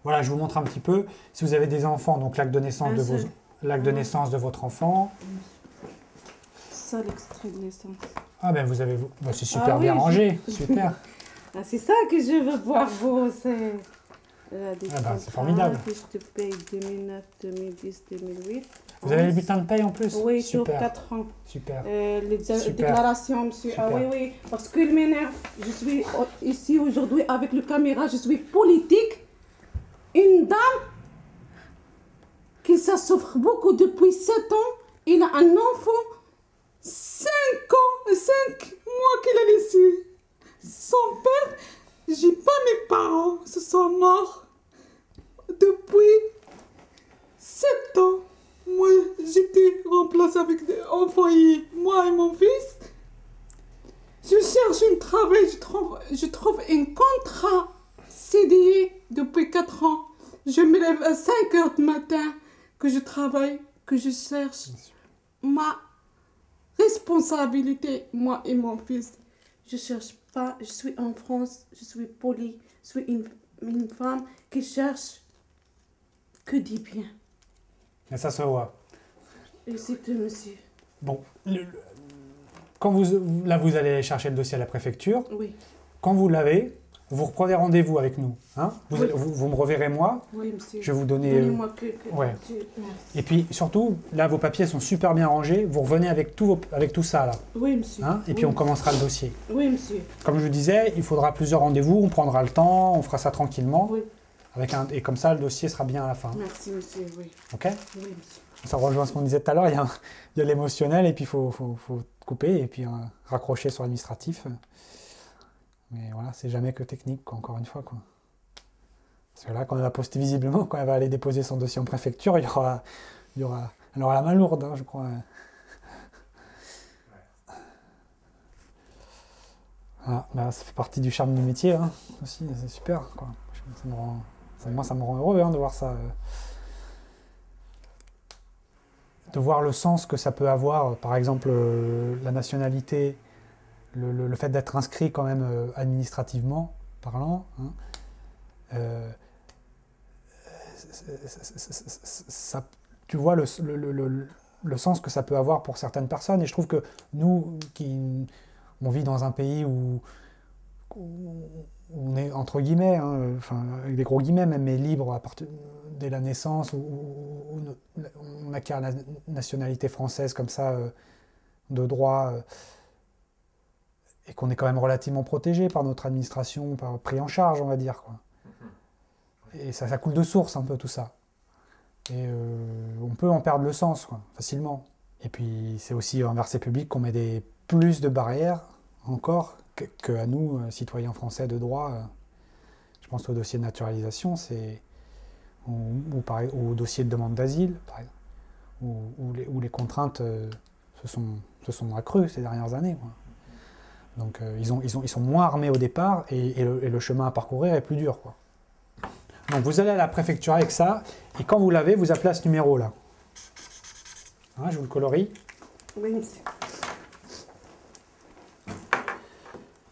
Voilà, je vous montre un petit peu. Si vous avez des enfants, donc l'acte de naissance de naissance de votre enfant. Ça, l'extrait de naissance. Ah ben vous avez... c'est super bien rangé, super. C'est ça que je veux voir, vous. C'est formidable. Je te paye 2009, 2010, 2008. Vous avez le bulletin de paye en plus? Oui, super. sur 4 ans. Super. Les déclarations, monsieur. Super. Ah oui, parce qu'il m'énerve. Je suis ici aujourd'hui avec le caméra, je suis politique. Une dame qui ça souffre beaucoup depuis 7 ans. Il a un enfant, 5 mois qu'il a laissé. Son père, j'ai pas mes parents, ce sont morts depuis 7 ans. Moi, j'étais remplacée avec en foyer, moi et mon fils. Je cherche un travail, je trouve un contrat CDI depuis 4 ans. Je me lève à 5 heures du matin, que je travaille, que je cherche ma responsabilité, moi et mon fils. Je cherche pas, je suis en France, je suis polie, je suis une femme qui cherche que du bien. Et ça se voit. Et c'est tout, monsieur. Bon, quand vous allez chercher le dossier à la préfecture. Oui. Quand vous l'avez, vous reprenez rendez-vous avec nous. Oui. Vous me reverrez moi. Oui, monsieur. Je vais vous donner... Ouais. Et puis surtout, là, vos papiers sont super bien rangés. Vous revenez avec tout ça, là. Oui, monsieur. Et puis on commencera le dossier. Oui, monsieur. Comme je vous disais, il faudra plusieurs rendez-vous. On prendra le temps, on fera ça tranquillement. Oui. Et comme ça, le dossier sera bien à la fin. Merci, monsieur, oui. Ok? Oui, monsieur. Ça rejoint ce qu'on disait tout à l'heure, il y a l'émotionnel et puis il faut couper et puis raccrocher sur l'administratif. Mais voilà, c'est jamais que technique, quoi, encore une fois. Quoi. Parce que là, quand elle va poster visiblement, quand elle va aller déposer son dossier en préfecture, elle aura la main lourde, je crois. Ah, bah, ça fait partie du charme du métier aussi, c'est super. Quoi. Moi, ça me rend heureux de voir ça. De voir le sens que ça peut avoir, par exemple, la nationalité, le fait d'être inscrit quand même administrativement parlant. Tu vois le sens que ça peut avoir pour certaines personnes. Et je trouve que nous, on vit dans un pays où on est, entre guillemets, avec des gros guillemets même, mais libre dès la naissance, où on acquiert la nationalité française comme ça, de droit, et qu'on est quand même relativement protégé par notre administration, pris en charge, on va dire. Quoi. Et ça coule de source un peu tout ça. Et on peut en perdre le sens, quoi, facilement. Et puis c'est aussi envers ces publics qu'on met plus de barrières encore qu'à nous, citoyens français de droit. Je pense au dossier de naturalisation, ou au dossier de demande d'asile, par exemple, où les contraintes se sont accrues ces dernières années, quoi. Donc ils sont moins armés au départ et le chemin à parcourir est plus dur, quoi. Donc vous allez à la préfecture avec ça, et quand vous l'avez, vous appelez à ce numéro-là. Hein, je vous le colorie. Oui, monsieur.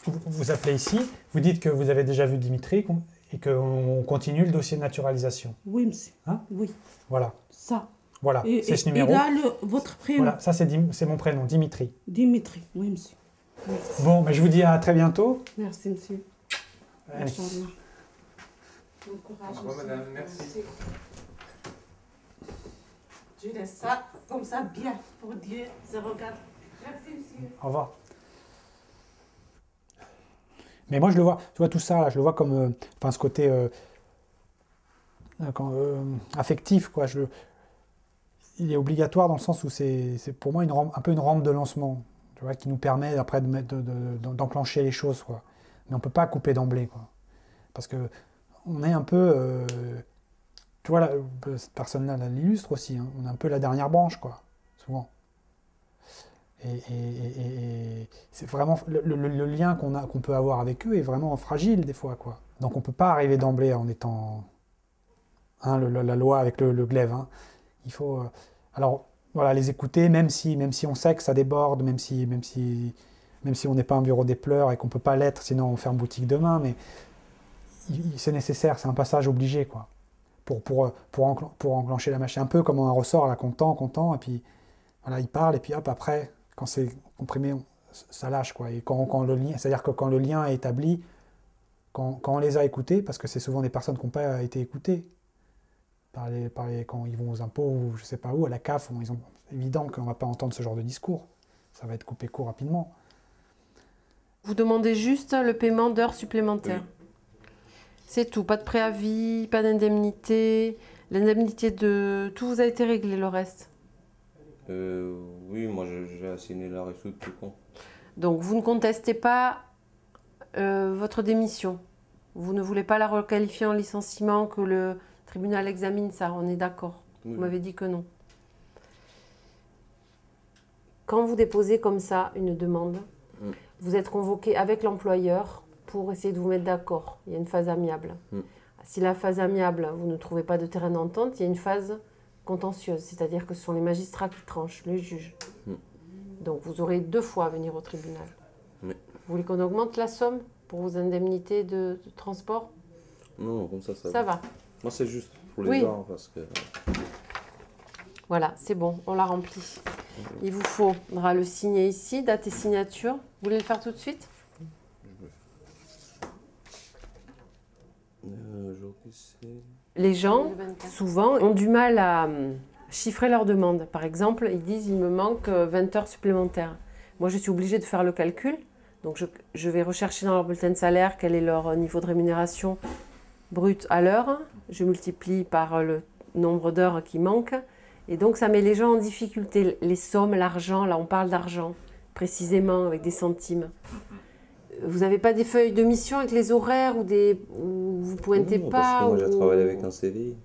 Vous appelez ici, vous dites que vous avez déjà vu Dimitri et qu'on continue le dossier de naturalisation. Oui, monsieur. Hein? Oui. Voilà. Ça. Voilà, c'est ce numéro. Et là, votre prénom. Voilà, ça c'est mon prénom, Dimitri. Dimitri, oui, monsieur. Merci. Bon, mais je vous dis à très bientôt. Merci, monsieur. Allez. Inch'Allah. Bon courage, Au revoir, monsieur. madame, merci. Je laisse ça comme ça bien pour Dieu se regarde. Merci, monsieur. Au revoir. Mais moi, je le vois, tu vois, tout ça, là, je le vois comme ce côté affectif, quoi. Il est obligatoire dans le sens où c'est pour moi un peu une rampe de lancement, tu vois, qui nous permet après d'enclencher les choses, quoi. Mais on ne peut pas couper d'emblée, quoi. Parce que on est un peu, tu vois, cette personne-là l'illustre aussi, hein, on est un peu la dernière branche, quoi, souvent. Et c'est vraiment le lien qu'on peut avoir avec eux est vraiment fragile des fois, quoi. Donc on ne peut pas arriver d'emblée en étant la loi avec le glaive, hein. Il faut alors voilà, les écouter, même si on sait que ça déborde, même si on n'est pas un bureau des pleurs et qu'on ne peut pas l'être, sinon on ferme boutique demain, mais c'est nécessaire, c'est un passage obligé, quoi, pour enclencher la machine, un peu comme un ressort là, qu'on tend, et puis voilà, il parle, et puis hop, après, quand c'est comprimé, ça lâche, quoi. Et quand le lien, c'est-à-dire que quand le lien est établi, quand on les a écoutés, parce que c'est souvent des personnes qui n'ont pas été écoutées, quand ils vont aux impôts ou je sais pas où, à la CAF, c'est évident qu'on ne va pas entendre ce genre de discours. Ça va être coupé court rapidement. Vous demandez juste le paiement d'heures supplémentaires. Oui. C'est tout, pas de préavis, pas d'indemnité. L'indemnité de tout vous a été réglé, le reste? Oui, moi j'ai assigné la ressource tout compte. Donc vous ne contestez pas votre démission. Vous ne voulez pas la requalifier en licenciement, que le tribunal examine ça, on est d'accord? Oui. Vous m'avez dit que non. Quand vous déposez comme ça une demande, vous êtes convoqué avec l'employeur pour essayer de vous mettre d'accord. Il y a une phase amiable. Si la phase amiable, vous ne trouvez pas de terrain d'entente, il y a une phase contentieuse, c'est-à-dire que ce sont les magistrats qui tranchent, le juge. Donc vous aurez 2 fois à venir au tribunal. Vous voulez qu'on augmente la somme pour vos indemnités de transport? Non, comme ça va. Moi c'est juste pour les gens, parce que... Voilà, c'est bon, on l'a rempli. Il vous faudra le signer ici, date et signature. Vous voulez le faire tout de suite? Les gens, souvent, ont du mal à chiffrer leurs demandes. Par exemple, ils disent « il me manque 20 heures supplémentaires ». Moi, je suis obligée de faire le calcul. Donc, je vais rechercher dans leur bulletin de salaire quel est leur niveau de rémunération brute à l'heure. Je multiplie par le nombre d'heures qui manquent. Et donc, ça met les gens en difficulté. Les sommes, l'argent, là, on parle d'argent, précisément, avec des centimes. Vous n'avez pas des feuilles de mission avec les horaires où vous pointez non, pas? Parce que moi, j'ai travaillé avec un CDI.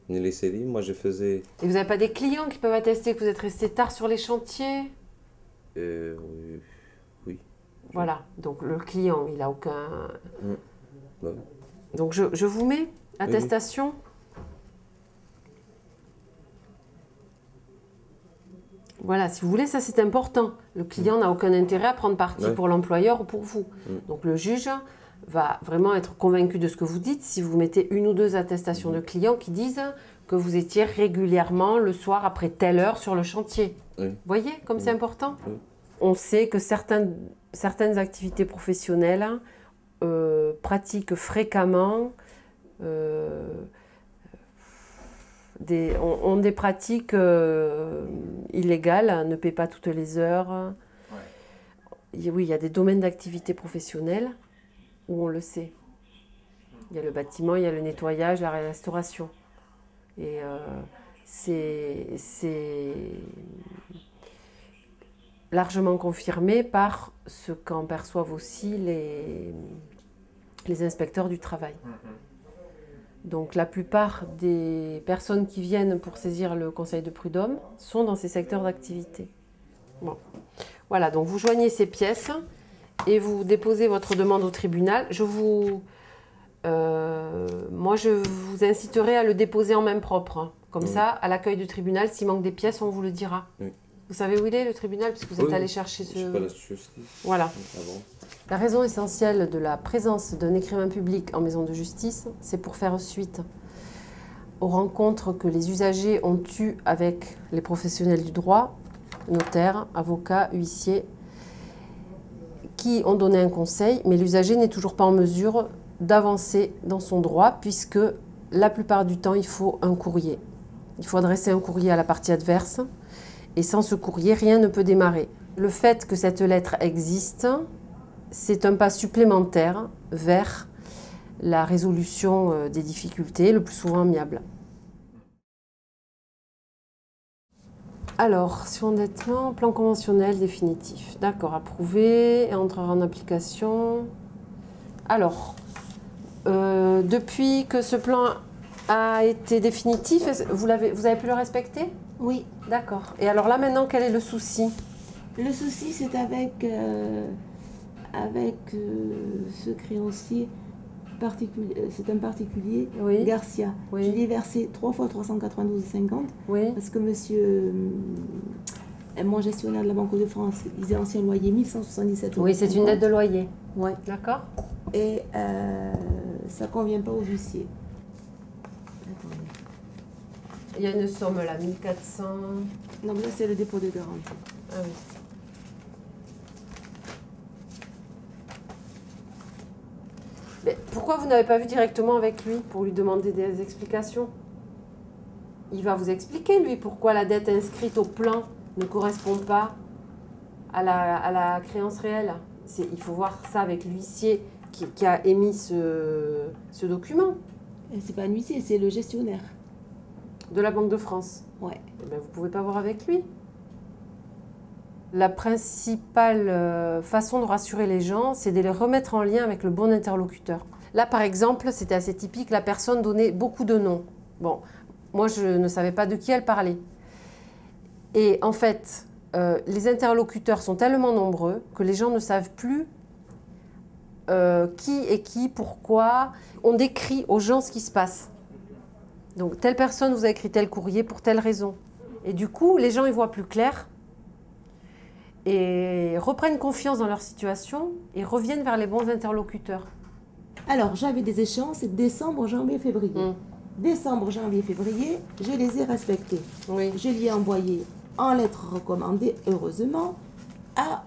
Et les CDI, moi, je faisais... Et vous n'avez pas des clients qui peuvent attester que vous êtes resté tard sur les chantiers? Oui. Voilà. Donc, le client, il n'a aucun... Ouais. Donc, je vous mets attestation. Oui. Voilà, si vous voulez, ça c'est important. Le client n'a aucun intérêt à prendre parti pour l'employeur ou pour vous. Donc le juge va vraiment être convaincu de ce que vous dites si vous mettez 1 ou 2 attestations de clients qui disent que vous étiez régulièrement le soir après telle heure sur le chantier. Vous voyez comme c'est important? On sait que certaines activités professionnelles pratiquent fréquemment ont des pratiques illégales, ne paient pas toutes les heures. Oui, il y a des domaines d'activité professionnelle où on le sait. Il y a le bâtiment, il y a le nettoyage, la restauration. Et c'est largement confirmé par ce qu'en perçoivent aussi les inspecteurs du travail. Donc la plupart des personnes qui viennent pour saisir le conseil de prud'homme sont dans ces secteurs d'activité. Bon. Voilà, donc vous joignez ces pièces et vous déposez votre demande au tribunal. Moi, je vous inciterai à le déposer en main propre. Hein. Comme ça, à l'accueil du tribunal, s'il manque des pièces, on vous le dira. Oui. Vous savez où il est, le tribunal, puisque vous êtes allé chercher ce... Je suis pas la justice. Voilà. La raison essentielle de la présence d'un écrivain public en maison de justice, c'est pour faire suite aux rencontres que les usagers ont eues avec les professionnels du droit, notaires, avocats, huissiers, qui ont donné un conseil, mais l'usager n'est toujours pas en mesure d'avancer dans son droit, puisque la plupart du temps, il faut un courrier. Il faut adresser un courrier à la partie adverse, et sans ce courrier, rien ne peut démarrer. Le fait que cette lettre existe, c'est un pas supplémentaire vers la résolution des difficultés, le plus souvent amiable. Alors, surendettement, plan conventionnel définitif. D'accord, approuvé et entrera en application. Alors, depuis que ce plan a été définitif, vous avez pu le respecter? Oui. D'accord. Et alors là, maintenant, quel est le souci? Le souci, c'est avec ce créancier particulier, c'est un particulier, oui. Garcia. Oui. Je lui ai versé 3 fois 392,50 oui. Parce que monsieur, mon gestionnaire de la Banque de France, il disait ancien loyer 1177 €. Oui, c'est une dette de loyer. Oui. D'accord. Et ça ne convient pas aux huissiers. Il y a une somme là, 1400... Non, mais là, c'est le dépôt de garantie. Ah oui. Mais pourquoi vous n'avez pas vu directement avec lui pour lui demander des explications? Il va vous expliquer, lui, pourquoi la dette inscrite au plan ne correspond pas à la créance réelle. Il faut voir ça avec l'huissier qui a émis ce document. C'est pas un huissier, c'est le gestionnaire. De la Banque de France? Ouais. Eh bien, vous ne pouvez pas voir avec lui. La principale façon de rassurer les gens, c'est de les remettre en lien avec le bon interlocuteur. Là, par exemple, c'était assez typique, la personne donnait beaucoup de noms. Bon, moi, je ne savais pas de qui elle parlait. Et en fait, les interlocuteurs sont tellement nombreux que les gens ne savent plus qui est qui, pourquoi. On décrit aux gens ce qui se passe. Donc, telle personne vous a écrit tel courrier pour telle raison. Et du coup, les gens y voient plus clair et reprennent confiance dans leur situation et reviennent vers les bons interlocuteurs. Alors, j'avais des échéances décembre, janvier, février. Décembre, janvier, février, je les ai respectés. Oui. Je lui ai envoyé en lettre recommandée, heureusement,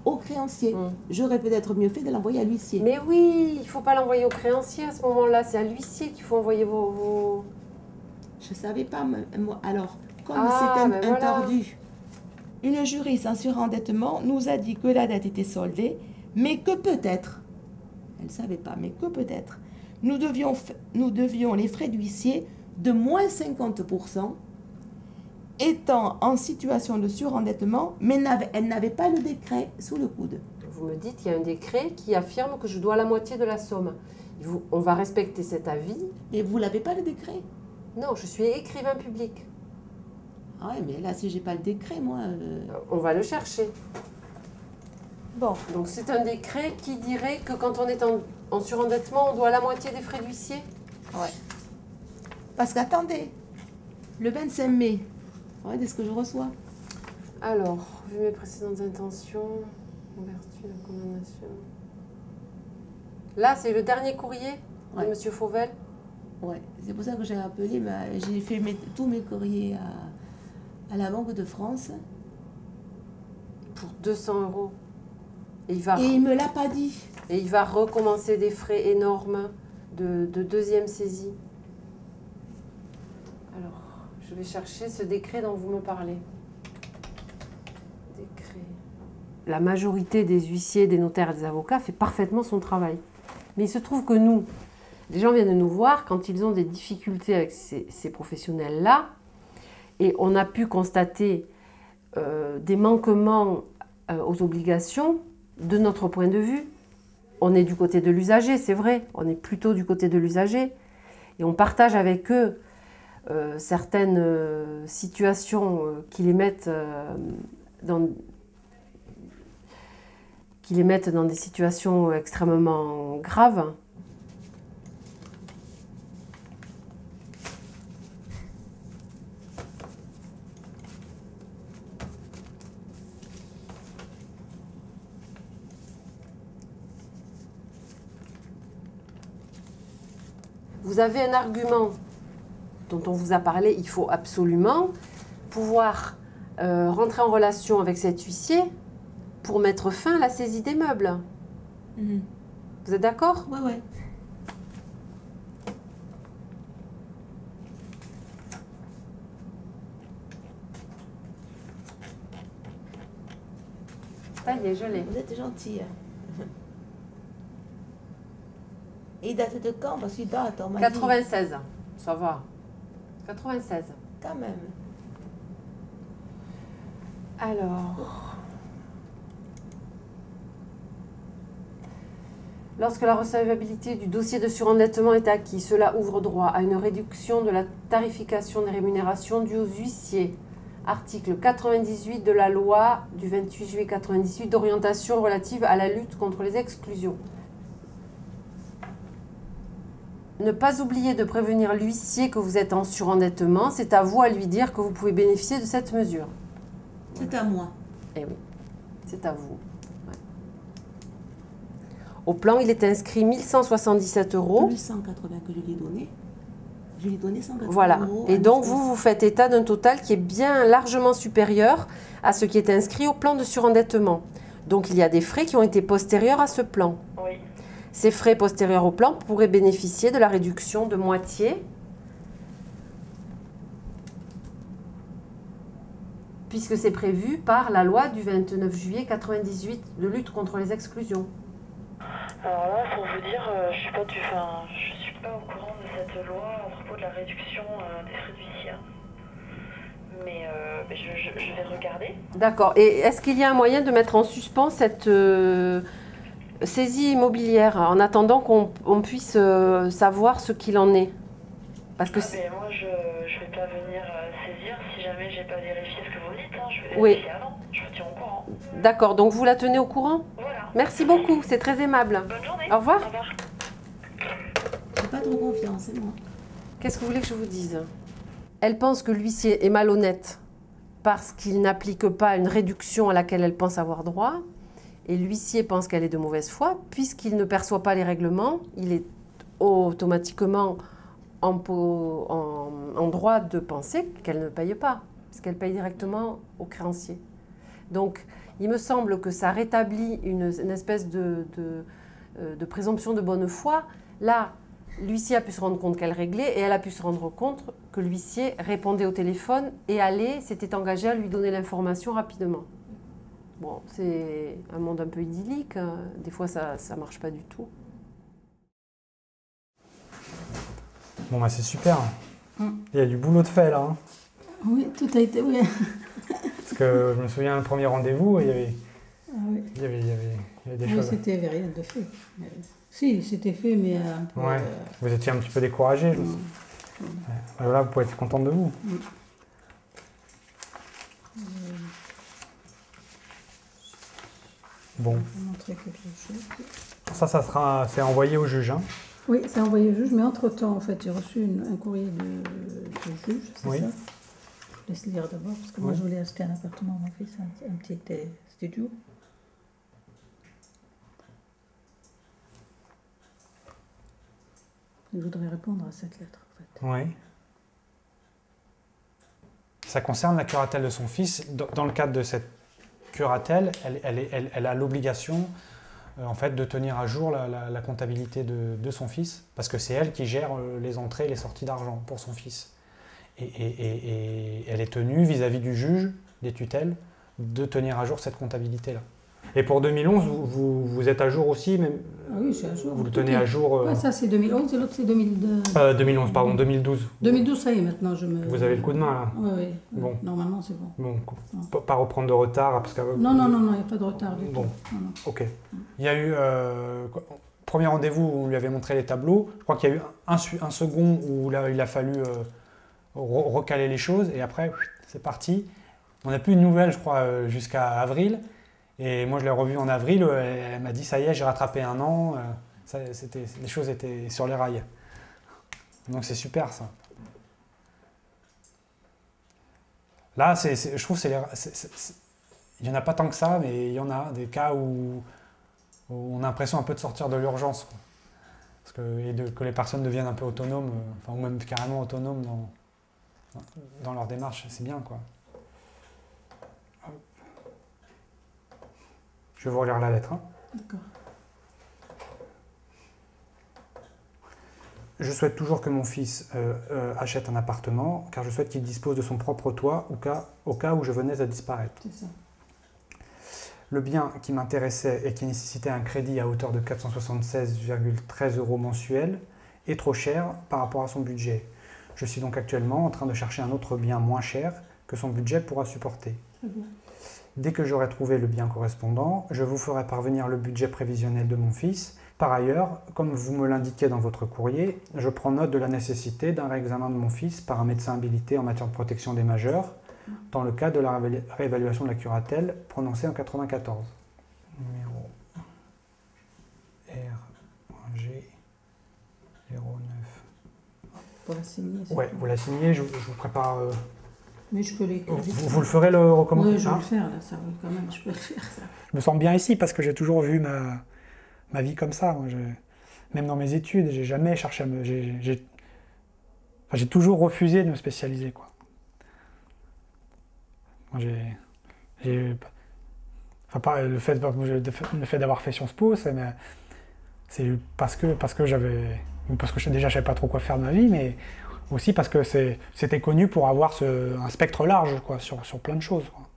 au créancier. J'aurais peut-être mieux fait de l'envoyer à l'huissier. Mais oui, il ne faut pas l'envoyer au créancier à ce moment-là. C'est à l'huissier qu'il faut envoyer vos... Je ne savais pas, moi. Alors, comme c'est un tordu, une juriste en surendettement nous a dit que la dette était soldée, mais que peut-être, elle ne savait pas, mais que peut-être, nous devions les frais d'huissier de moins 50%, étant en situation de surendettement, mais elle n'avait pas le décret sous le coude. Vous me dites, il y a un décret qui affirme que je dois la moitié de la somme. On va respecter cet avis. Et vous n'avez pas le décret? Non, je suis écrivain public. Ah ouais, mais là, si j'ai pas le décret, moi... On va le chercher. Bon. Donc c'est un décret qui dirait que quand on est en surendettement, on doit la moitié des frais d'huissier? Ouais. Parce qu'attendez, le 25 mai, regardez ce que je reçois. Alors, vu mes précédentes intentions, en vertu de la condamnation... Là, c'est le dernier courrier de M. Fauvel? Ouais, c'est pour ça que j'ai appelé, j'ai fait tous mes courriers à la Banque de France. Pour 200 €. Et il ne me l'a pas dit. Et il va recommencer des frais énormes de deuxième saisie. Alors, je vais chercher ce décret dont vous me parlez. Décret. La majorité des huissiers, des notaires et des avocats fait parfaitement son travail. Mais il se trouve que nous, les gens viennent de nous voir quand ils ont des difficultés avec ces professionnels-là. Et on a pu constater des manquements aux obligations de notre point de vue. On est du côté de l'usager, c'est vrai, on est plutôt du côté de l'usager. Et on partage avec eux certaines situations qui les mettent dans des situations extrêmement graves. Vous avez un argument dont on vous a parlé, il faut absolument pouvoir rentrer en relation avec cet huissier pour mettre fin à la saisie des meubles. Mmh. Vous êtes d'accord? Oui, oui. Ça y est, je l'ai. Vous êtes gentil. Et il date de quand? Parce qu'il date, on m'a dit. 96, ça va. 96. Quand même. Alors... Lorsque la recevabilité du dossier de surendettement est acquis, cela ouvre droit à une réduction de la tarification des rémunérations dues aux huissiers. Article 98 de la loi du 28 juillet 98 d'orientation relative à la lutte contre les exclusions. Ne pas oublier de prévenir l'huissier que vous êtes en surendettement, c'est à vous à lui dire que vous pouvez bénéficier de cette mesure. C'est à moi. Eh oui, c'est à vous. Ouais. Au plan, il est inscrit 1177 €. Plus 180 que je lui ai donné. Je lui ai donné 180 voilà. €. Et donc, vous faites état d'un total qui est bien largement supérieur à ce qui est inscrit au plan de surendettement. Donc, il y a des frais qui ont été postérieurs à ce plan. Oui. Ces frais postérieurs au plan pourraient bénéficier de la réduction de moitié, puisque c'est prévu par la loi du 29 juillet 98 de lutte contre les exclusions. Alors là, pour vous dire, je suis pas au courant de cette loi à propos de la réduction des frais de huissier. Mais je vais regarder. D'accord. Et est-ce qu'il y a un moyen de mettre en suspens cette saisie immobilière en attendant qu'on puisse savoir ce qu'il en est? Parce que moi, je vais pas venir saisir si jamais j'ai pas vérifié ce que vous dites. Hein. Je vais oui. vérifier avant. Je vous tiens au courant. D'accord. Donc vous la tenez au courant? Voilà. Merci beaucoup. C'est très aimable. Bonne journée. Au revoir. Au revoir. J'ai pas trop confiance, c'est moi. Qu'est-ce que vous voulez que je vous dise? Elle pense que l'huissier est malhonnête parce qu'il n'applique pas une réduction à laquelle elle pense avoir droit. Et l'huissier pense qu'elle est de mauvaise foi, puisqu'il ne perçoit pas les règlements, il est automatiquement en droit de penser qu'elle ne paye pas, parce qu'elle paye directement au créancier. Donc, il me semble que ça rétablit une espèce de présomption de bonne foi. Là, l'huissier a pu se rendre compte qu'elle réglait, et elle a pu se rendre compte que l'huissier répondait au téléphone et s'était engagé à lui donner l'information rapidement. Bon, c'est un monde un peu idyllique, hein. Des fois ça ne marche pas du tout. Bon, bah c'est super. Il y a du boulot de fait là. Hein. Oui, tout a été, oui. Parce que je me souviens, le premier rendez-vous, il y avait, oui. il y avait des choses. Oui, c'était rien de fait. Si, c'était fait, mais un peu... Ouais. Vous étiez un petit peu découragé. Ouais. Là, vous pouvez être contente de vous. Bon. Ça c'est envoyé au juge. Hein. Oui, c'est envoyé au juge, mais entre-temps, en fait, j'ai reçu un courrier de juge, c'est ça? Je laisse lire d'abord, parce que moi, je voulais acheter un appartement à mon fils, un petit studio. Je voudrais répondre à cette lettre, en fait. Oui. Ça concerne la curatelle de son fils. Dans le cadre de cette curatelle, elle a l'obligation en fait, de tenir à jour la comptabilité de son fils, parce que c'est elle qui gère les entrées et les sorties d'argent pour son fils. Et elle est tenue vis-à-vis du juge des tutelles de tenir à jour cette comptabilité-là. Et pour 2011, vous êtes à jour aussi même, Ah oui, je suis à jour. vous le tenez à jour Ouais, ça c'est 2011 et l'autre c'est 2011, pardon, 2012. 2012, ça y est, maintenant je me... Vous avez le coup de main là? Oui, Bon. Normalement c'est bon. Bon, pas reprendre de retard parce que... Non, il n'y a pas de retard du tout. Bon, Non. ok. Il y a eu... premier rendez-vous où on lui avait montré les tableaux. Je crois qu'il y a eu un second où là, il a fallu recaler les choses et après, c'est parti. On n'a plus de nouvelles, je crois, jusqu'à avril. Et moi, je l'ai revu en avril. Elle m'a dit, ça y est, j'ai rattrapé 1 an. Les choses étaient sur les rails. Donc, c'est super, ça. Là, je trouve il n'y en a pas tant que ça, mais il y en a des cas où on a l'impression un peu de sortir de l'urgence. Que les personnes deviennent un peu autonomes, ou même carrément autonomes dans leur démarche. C'est bien, quoi. Je vais vous relire la lettre. Hein. D'accord. Je souhaite toujours que mon fils achète un appartement, car je souhaite qu'il dispose de son propre toit au cas où je venais à disparaître. C'est ça. Le bien qui m'intéressait et qui nécessitait un crédit à hauteur de 476,13 € mensuels est trop cher par rapport à son budget. Je suis donc actuellement en train de chercher un autre bien moins cher que son budget pourra supporter. Très bien. Dès que j'aurai trouvé le bien correspondant, je vous ferai parvenir le budget prévisionnel de mon fils. Par ailleurs, comme vous me l'indiquez dans votre courrier, je prends note de la nécessité d'un réexamen de mon fils par un médecin habilité en matière de protection des majeurs, dans le cadre de la réévaluation de la curatelle prononcée en 1994. Numéro RG 09. Pour la signer. Ouais, vous la signez, je vous prépare... Mais je peux les... Vous le ferez, le recommandé? Oui, je vais le faire, là, ça, oui, quand même, je peux le faire, ça. Je me sens bien ici, parce que j'ai toujours vu ma vie comme ça. Moi, même dans mes études, j'ai jamais cherché à me... J'ai toujours refusé de me spécialiser, quoi. Pas le fait d'avoir fait Sciences Po, c'est parce que déjà je savais pas trop quoi faire de ma vie, mais aussi parce que c'était connu pour avoir un spectre large, quoi, sur plein de choses, quoi.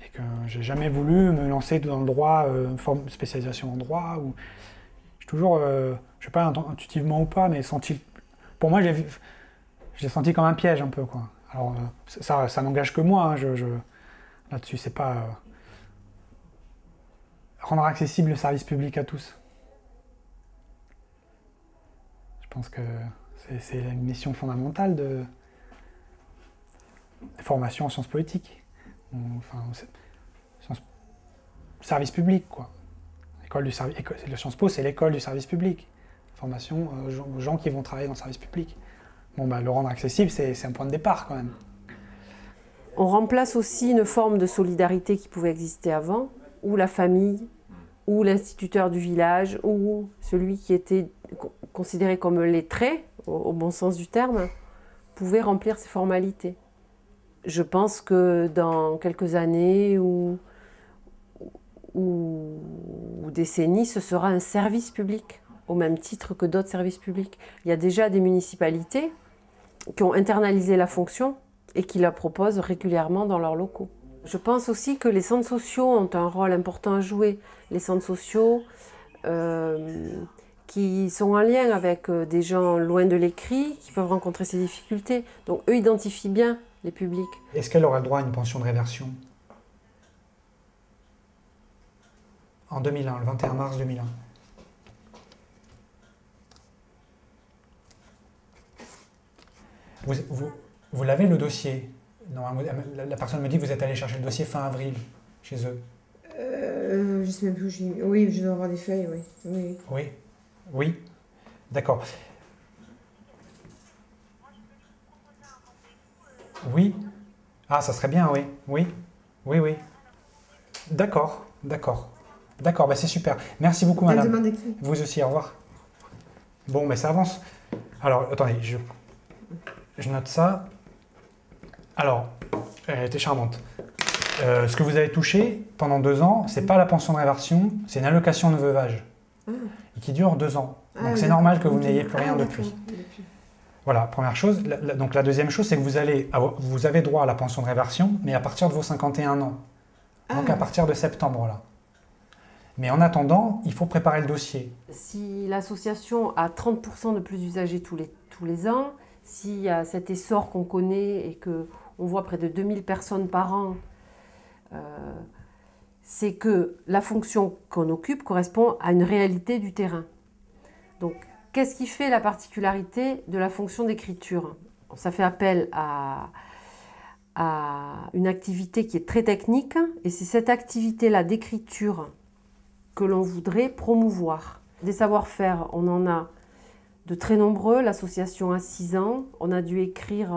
Et que j'ai jamais voulu me lancer dans le droit, une forme de spécialisation en droit, ou j'ai toujours, je sais pas intuitivement ou pas, mais pour moi j'ai senti comme un piège un peu, quoi. Alors, ça n'engage que moi, hein, là-dessus, c'est pas... rendre accessible le service public à tous. Je pense que c'est une mission fondamentale de formation en sciences politiques. Service public, quoi. Le Sciences Po, c'est l'école du service public. Formation aux gens qui vont travailler dans le service public. Bon, le rendre accessible, c'est un point de départ quand même. On remplace aussi une forme de solidarité qui pouvait exister avant, où la famille, ou l'instituteur du village, ou celui qui était considéré comme lettré, au bon sens du terme, pouvait remplir ces formalités. Je pense que dans quelques années ou décennies, ce sera un service public, au même titre que d'autres services publics. Il y a déjà des municipalités qui ont internalisé la fonction et qui la proposent régulièrement dans leurs locaux. Je pense aussi que les centres sociaux ont un rôle important à jouer. Les centres sociaux qui sont en lien avec des gens loin de l'écrit, qui peuvent rencontrer ces difficultés. Donc eux identifient bien les publics. Est-ce qu'elle aurait le droit à une pension de réversion? En 2001, le 21 mars 2001. Vous l'avez le dossier? Normalement, la personne me dit que vous êtes allé chercher le dossier fin avril chez eux. Je sais même plus. Oui, je dois avoir des feuilles, oui. Oui. Oui. Oui. D'accord. Oui. Ah, ça serait bien, oui. Oui. Oui, oui. D'accord. D'accord. D'accord, c'est super. Merci beaucoup, madame. Vous aussi, au revoir. Bon, ça avance. Alors, attendez, je note ça. Alors, elle était charmante. Ce que vous avez touché pendant 2 ans, c'est pas la pension de réversion, c'est une allocation de veuvage. Et qui dure 2 ans. Donc c'est normal que vous n'ayez plus rien depuis. Voilà, première chose. Donc la deuxième chose, c'est que vous avez droit à la pension de réversion, mais à partir de vos 51 ans. Donc à partir de septembre, là. Mais en attendant, il faut préparer le dossier. Si l'association a 30% de plus d'usagers tous les ans, s'il y a cet essor qu'on connaît et qu'on voit près de 2000 personnes par an, c'est que la fonction qu'on occupe correspond à une réalité du terrain. Donc, qu'est-ce qui fait la particularité de la fonction d'écriture? Ça fait appel à une activité qui est très technique, et c'est cette activité-là d'écriture que l'on voudrait promouvoir. Des savoir-faire, on en a de très nombreux. L'association a 6 ans. On a dû écrire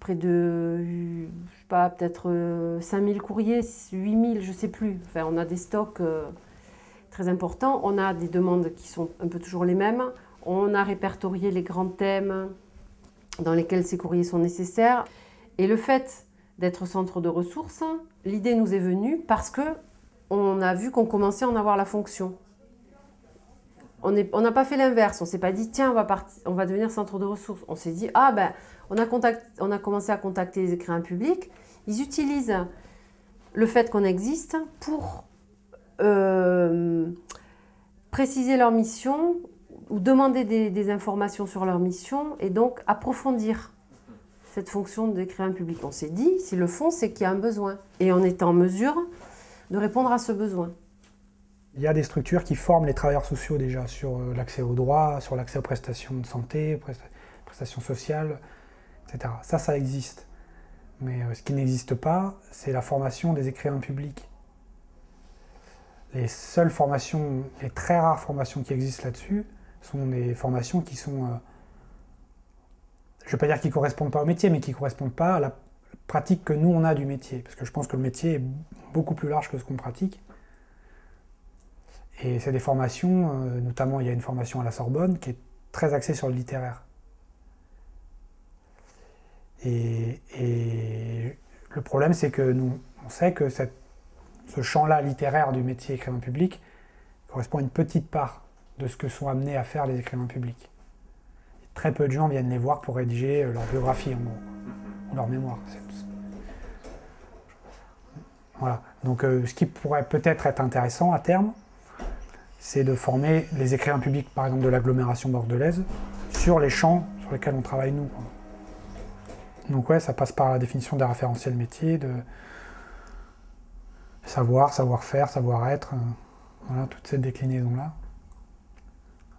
près de, je sais pas, peut-être 5000 courriers, 8000, je ne sais plus. Enfin, on a des stocks très importants. On a des demandes qui sont un peu toujours les mêmes. On a répertorié les grands thèmes dans lesquels ces courriers sont nécessaires. Et le fait d'être centre de ressources, l'idée nous est venue parce qu'on a vu qu'on commençait à en avoir la fonction. On n'a pas fait l'inverse, on ne s'est pas dit tiens on va devenir centre de ressources. On s'est dit ah ben on a commencé à contacter les écrivains publics, ils utilisent le fait qu'on existe pour préciser leur mission ou demander des informations sur leur mission et donc approfondir cette fonction d'écrivain public. On s'est dit, s'ils le font, c'est qu'il y a un besoin. Et on est en mesure de répondre à ce besoin. Il y a des structures qui forment les travailleurs sociaux déjà sur l'accès aux droits, sur l'accès aux prestations de santé, prestations sociales, etc. Ça existe. Mais ce qui n'existe pas, c'est la formation des écrivains publics. Les seules formations, les très rares formations qui existent là-dessus, sont des formations qui sont... je ne veux pas dire qu'ils ne correspondent pas au métier, mais qui ne correspondent pas à la pratique que nous, on a du métier. Parce que je pense que le métier est beaucoup plus large que ce qu'on pratique. Et c'est des formations, notamment il y a une formation à la Sorbonne qui est très axée sur le littéraire. Et le problème, c'est que nous, on sait que ce champ-là littéraire du métier écrivain public correspond à une petite part de ce que sont amenés à faire les écrivains publics. Très peu de gens viennent les voir pour rédiger leur biographie, en gros, ou leur mémoire. Voilà. Donc ce qui pourrait peut-être être intéressant à terme, c'est de former les écrivains publics, par exemple de l'agglomération bordelaise, sur les champs sur lesquels on travaille nous. Donc ouais, ça passe par la définition des référentiels métiers, de savoir, savoir-faire, savoir-être, voilà, toute cette déclinaison-là.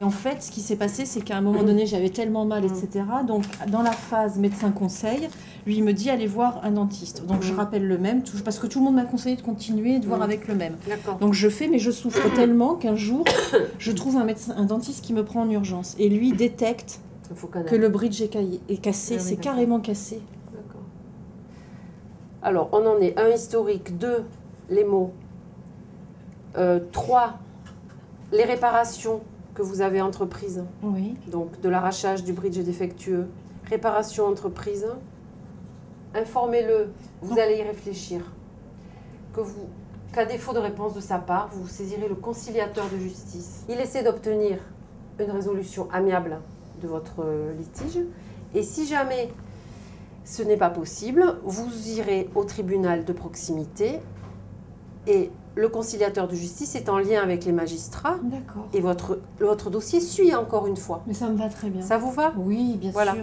En fait, ce qui s'est passé, c'est qu'à un moment donné, j'avais tellement mal, etc. Donc, dans la phase médecin conseil, lui, il me dit allez voir un dentiste. Donc, je rappelle le même, parce que tout le monde m'a conseillé de continuer, de voir avec le même. Donc, je fais, mais je souffre tellement qu'un jour, je trouve un dentiste qui me prend en urgence. Et lui détecte que le bridge est cassé, c'est carrément cassé. Alors, on en est 1 historique, 2 les mots, 3 les réparations que vous avez entreprises. Oui. Donc, de l'arrachage du bridge défectueux, réparation entreprise. Informez-le, vous allez y réfléchir. Qu'à défaut de réponse de sa part, vous saisirez le conciliateur de justice. Il essaie d'obtenir une résolution amiable de votre litige. Et si jamais ce n'est pas possible, vous irez au tribunal de proximité et le conciliateur de justice est en lien avec les magistrats. D'accord. Et votre dossier suit encore une fois. Mais ça me va très bien. Ça vous va? Oui, bien sûr.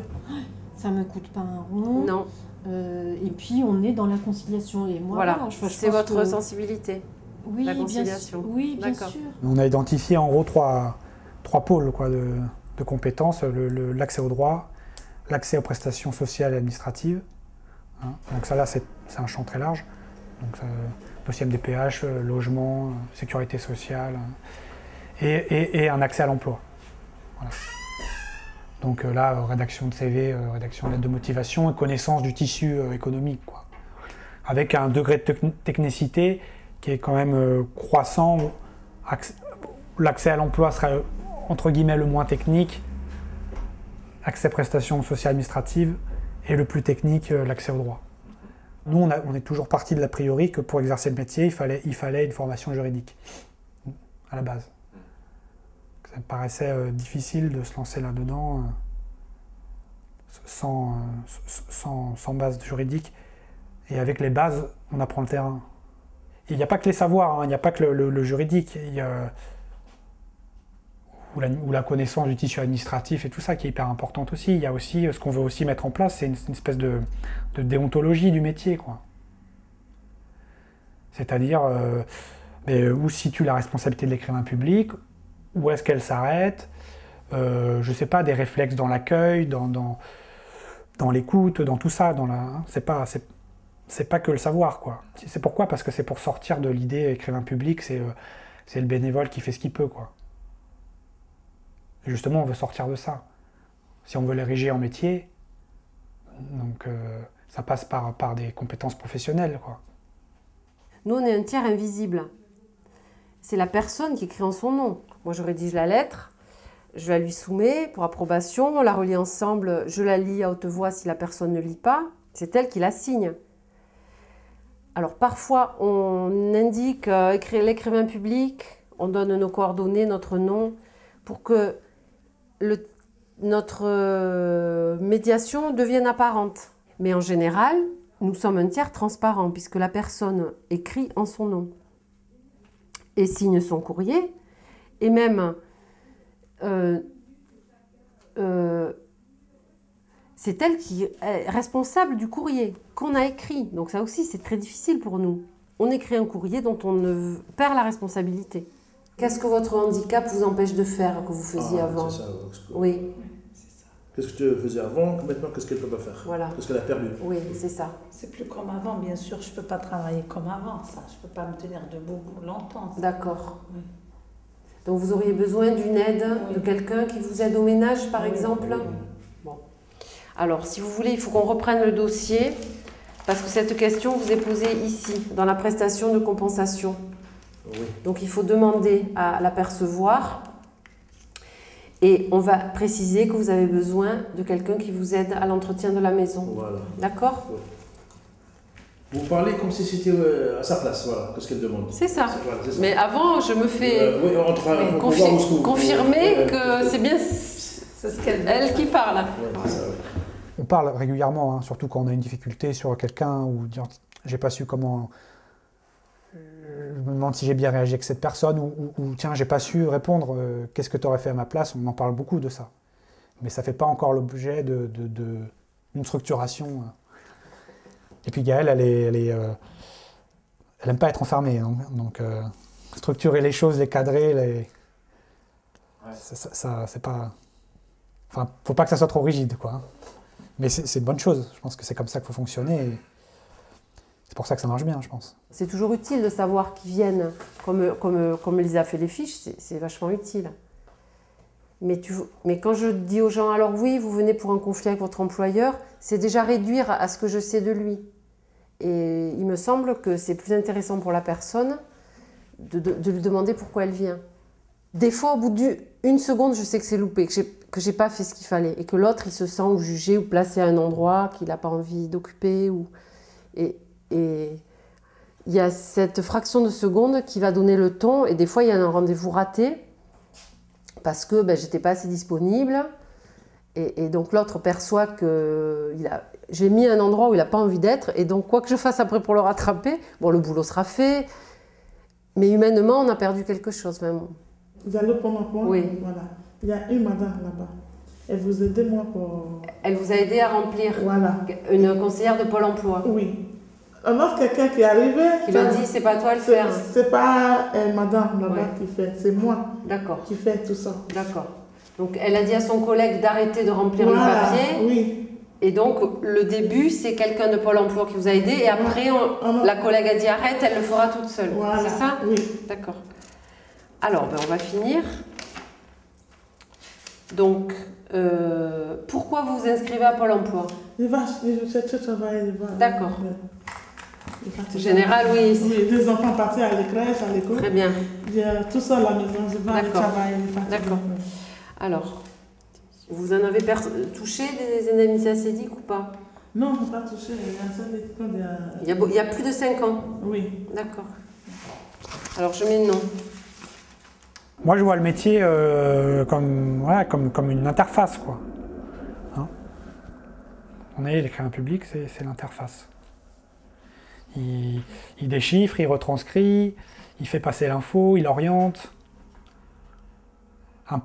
Ça ne me coûte pas un rond. Non. Et puis, on est dans la conciliation. Et moi, voilà, c'est votre sensibilité. Oui, la conciliation. Bien sûr. On a identifié en gros trois pôles de compétences. L'accès au droit, l'accès aux prestations sociales et administratives. Hein. Donc ça, là, c'est un champ très large. Donc dossier MDPH, logement, sécurité sociale, et un accès à l'emploi. Voilà. Donc là, rédaction de CV, rédaction de lettre de motivation et connaissance du tissu économique, quoi. Avec un degré de technicité qui est quand même croissant. L'accès à l'emploi serait entre guillemets le moins technique, accès à prestations sociales administratives, et le plus technique, l'accès au droit. Nous, on est toujours parti de l'a priori que pour exercer le métier, il fallait une formation juridique, à la base. Ça me paraissait difficile de se lancer là-dedans sans base juridique. Et avec les bases, on apprend le terrain. il n'y a pas que les savoirs, hein, il n'y a pas que le juridique, il y a, ou la connaissance du tissu administratif et tout ça qui est hyper importante aussi. Il y a aussi, ce qu'on veut aussi mettre en place, c'est une espèce de déontologie du métier, quoi. C'est-à-dire, où se situe la responsabilité de l'écrivain public, où est-ce qu'elle s'arrête, je ne sais pas, des réflexes dans l'accueil, dans l'écoute, dans tout ça, c'est pas que le savoir, quoi. C'est pourquoi? Parce que c'est pour sortir de l'idée écrivain public, c'est le bénévole qui fait ce qu'il peut, quoi. Et justement, on veut sortir de ça. Si on veut l'ériger en métier, donc ça passe par des compétences professionnelles, quoi. Nous, on est un tiers invisible. C'est la personne qui écrit en son nom. Moi, je rédige la lettre, je la lui soumets pour approbation, on la relit ensemble, je la lis à haute voix si la personne ne lit pas, c'est elle qui la signe. Alors parfois, on indique l'écrivain public, on donne nos coordonnées, notre nom, pour que notre médiation devienne apparente. Mais en général, nous sommes un tiers transparent, puisque la personne écrit en son nom et signe son courrier, et même c'est elle qui est responsable du courrier qu'on a écrit. Donc ça aussi, c'est très difficile pour nous. On écrit un courrier dont on perd la responsabilité. Qu'est-ce que votre handicap vous empêche de faire, que vous faisiez avant? C'est ça, oui. Qu'est-ce que tu faisais avant, maintenant qu'est-ce qu'elle ne peut pas faire? Voilà. Qu'est-ce qu'elle a perdu? Oui, c'est ça. C'est plus comme avant, bien sûr, je ne peux pas travailler comme avant, ça. Je ne peux pas me tenir debout longtemps. D'accord. Oui. Donc vous auriez besoin d'une aide, de quelqu'un qui vous aide au ménage, par exemple? Bon. Alors, si vous voulez, il faut qu'on reprenne le dossier, parce que cette question vous est posée ici, dans la prestation de compensation. Oui. Donc il faut demander à l'apercevoir. Et on va préciser que vous avez besoin de quelqu'un qui vous aide à l'entretien de la maison. Voilà. D'accord? Oui. Vous parlez comme si c'était à sa place, voilà, qu'est-ce qu'elle demande. C'est ça. Voilà, ça. Mais avant, je me fais confirmer que c'est bien elle qui parle. Ouais, ça, ouais. On parle régulièrement, hein, surtout quand on a une difficulté sur quelqu'un ou dire j'ai pas su comment. Je me demande si j'ai bien réagi avec cette personne ou tiens, j'ai pas su répondre, qu'est-ce que tu aurais fait à ma place? On en parle beaucoup de ça. Mais ça fait pas encore l'objet d'une structuration. Et puis Gaëlle, elle aime pas être enfermée. Hein, donc structurer les choses, les cadrer, ça c'est pas... Enfin, faut pas que ça soit trop rigide, quoi. Mais c'est une bonne chose. Je pense que c'est comme ça qu'il faut fonctionner. Et c'est pour ça que ça marche bien, je pense. C'est toujours utile de savoir qu'ils viennent, comme Lisa fait les fiches, c'est vachement utile. Mais quand je dis aux gens, alors oui, vous venez pour un conflit avec votre employeur, c'est déjà réduire à ce que je sais de lui. Et il me semble que c'est plus intéressant pour la personne de lui demander pourquoi elle vient. Des fois, au bout d'une seconde, je sais que c'est loupé, que j'ai pas fait ce qu'il fallait, et que l'autre, il se sent ou jugé ou placé à un endroit qu'il n'a pas envie d'occuper. Et il y a cette fraction de seconde qui va donner le ton, et des fois, il y a un rendez-vous raté, parce que j'étais pas assez disponible, et donc l'autre perçoit que j'ai mis un endroit où il n'a pas envie d'être, et donc quoi que je fasse après pour le rattraper, bon, le boulot sera fait, mais humainement, on a perdu quelque chose même. Vous allez prendre un point? Oui. Voilà. Il y a une madame là-bas. Elle vous aide, moi, pour... Elle vous a aidé à remplir? Voilà. Une conseillère de Pôle emploi? Oui. Un autre quelqu'un qui est arrivé... Qui lui a dit, c'est pas toi le faire? C'est pas madame là-bas qui fait, c'est moi. D'accord. Qui fait tout ça. D'accord. Donc elle a dit à son collègue d'arrêter de remplir le papier. Oui. Et donc le début, c'est quelqu'un de Pôle emploi qui vous a aidé, et après la collègue a dit arrête, elle le fera toute seule. Voilà. C'est ça? Oui. D'accord. Alors, on va finir. Donc, pourquoi vous vous inscrivez à Pôle emploi? Je cherche le travail. D'accord. En général, oui. Oui, des enfants partis à l'écrèche, à l'école. Très bien. Tout ça à la maison, je vais aller travailler. D'accord. Alors, vous en avez touché des indemnités acédiques ou pas? Non, je n'ai pas touché. Il y a plus de 5 ans? Oui. D'accord. Alors, je mets non. Moi, je vois le métier comme une interface, quoi. Hein? L'écrivain public, c'est l'interface. Il déchiffre, il retranscrit, il fait passer l'info, il oriente. On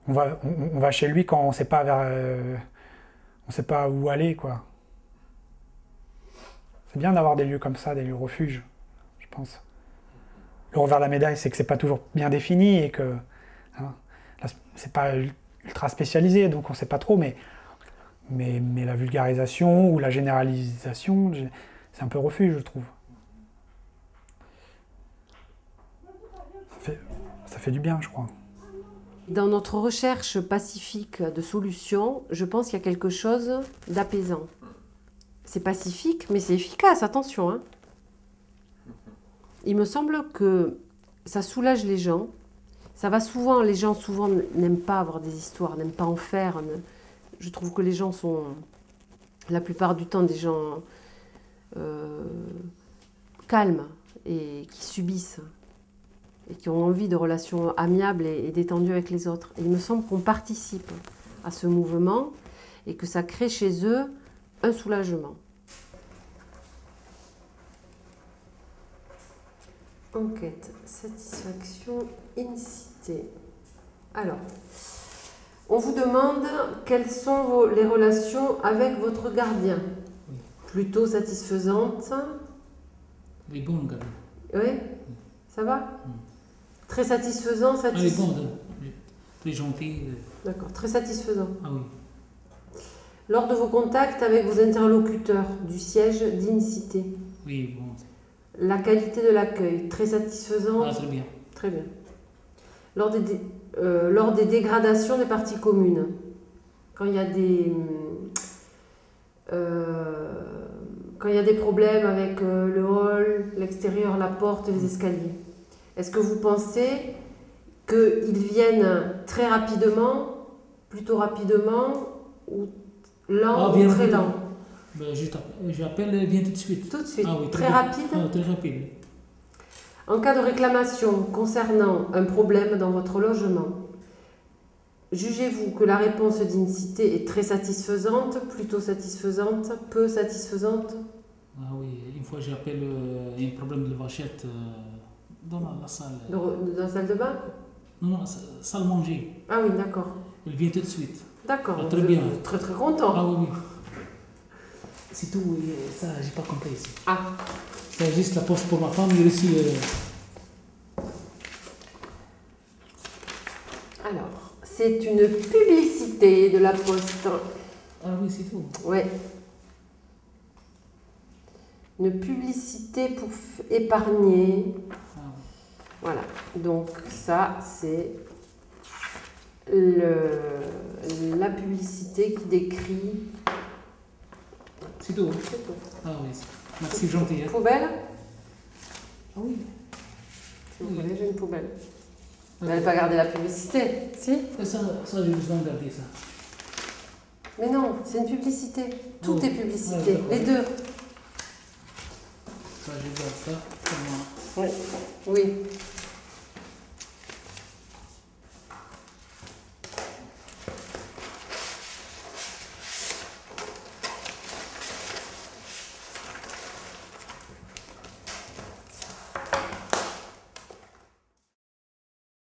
va chez lui quand on ne sait pas on sait pas où aller, quoi. C'est bien d'avoir des lieux comme ça, des lieux refuges, je pense. Le revers de la médaille, c'est que c'est pas toujours bien défini et que c'est pas ultra spécialisé, donc on sait pas trop, mais la vulgarisation ou la généralisation, c'est un peu refuge, je trouve. Ça fait du bien, je crois. Dans notre recherche pacifique de solutions, je pense qu'il y a quelque chose d'apaisant. C'est pacifique, mais c'est efficace, attention, hein. Il me semble que ça soulage les gens. Les gens souvent n'aiment pas avoir des histoires, n'aiment pas en faire. Je trouve que les gens sont, la plupart du temps, des gens calmes et qui subissent et qui ont envie de relations amiables et détendues avec les autres. Et il me semble qu'on participe à ce mouvement et que ça crée chez eux un soulagement. Enquête, satisfaction, incité. Alors, on vous demande quelles sont les relations avec votre gardien. Plutôt satisfaisantes. Les bons gardiens. Oui, ça va. Très satisfaisant, satisfaisant. Les bons, très gentils. D'accord, très satisfaisant. Ah oui. Lors de vos contacts avec vos interlocuteurs du siège d'Incité. Oui, bon. La qualité de l'accueil, très satisfaisant. Ah, très bien. Très bien. Lors des dégradations des parties communes, quand il y a des problèmes avec le hall, l'extérieur, la porte, les escaliers, est-ce que vous pensez qu'ils viennent très rapidement, plutôt rapidement, ou lent, ou très lent? Ben, j'appelle bien tout de suite. Tout de suite. Ah, oui, très rapide? Ah, très rapide. En cas de réclamation concernant un problème dans votre logement, jugez-vous que la réponse d'Incité est très satisfaisante, plutôt satisfaisante, peu satisfaisante? Ah oui, une fois j'appelle un problème de vachette dans la salle. Dans la salle de bain? Non, salle manger. Ah oui, d'accord. Elle vient tout de suite. D'accord, ah, très bien. Très très content. Ah oui. C'est tout, ça j'ai pas compris ici. Ah. C'est juste la poste pour ma femme, mais aussi... Alors, c'est une publicité de la poste. Ah oui, c'est tout. Ouais. Une publicité pour épargner. Ah. Voilà. Donc ça, c'est la publicité qui décrit... C'est tout. Ah oui, merci, gentil. Hein. Poubelle? Ah oui. Si vous voulez, j'ai une poubelle. Vous n'allez pas garder la publicité, si? Ça j'ai besoin de garder ça. Mais non, c'est une publicité. Tout est publicité, les deux. Ça, je garde ça pour moi. Oui.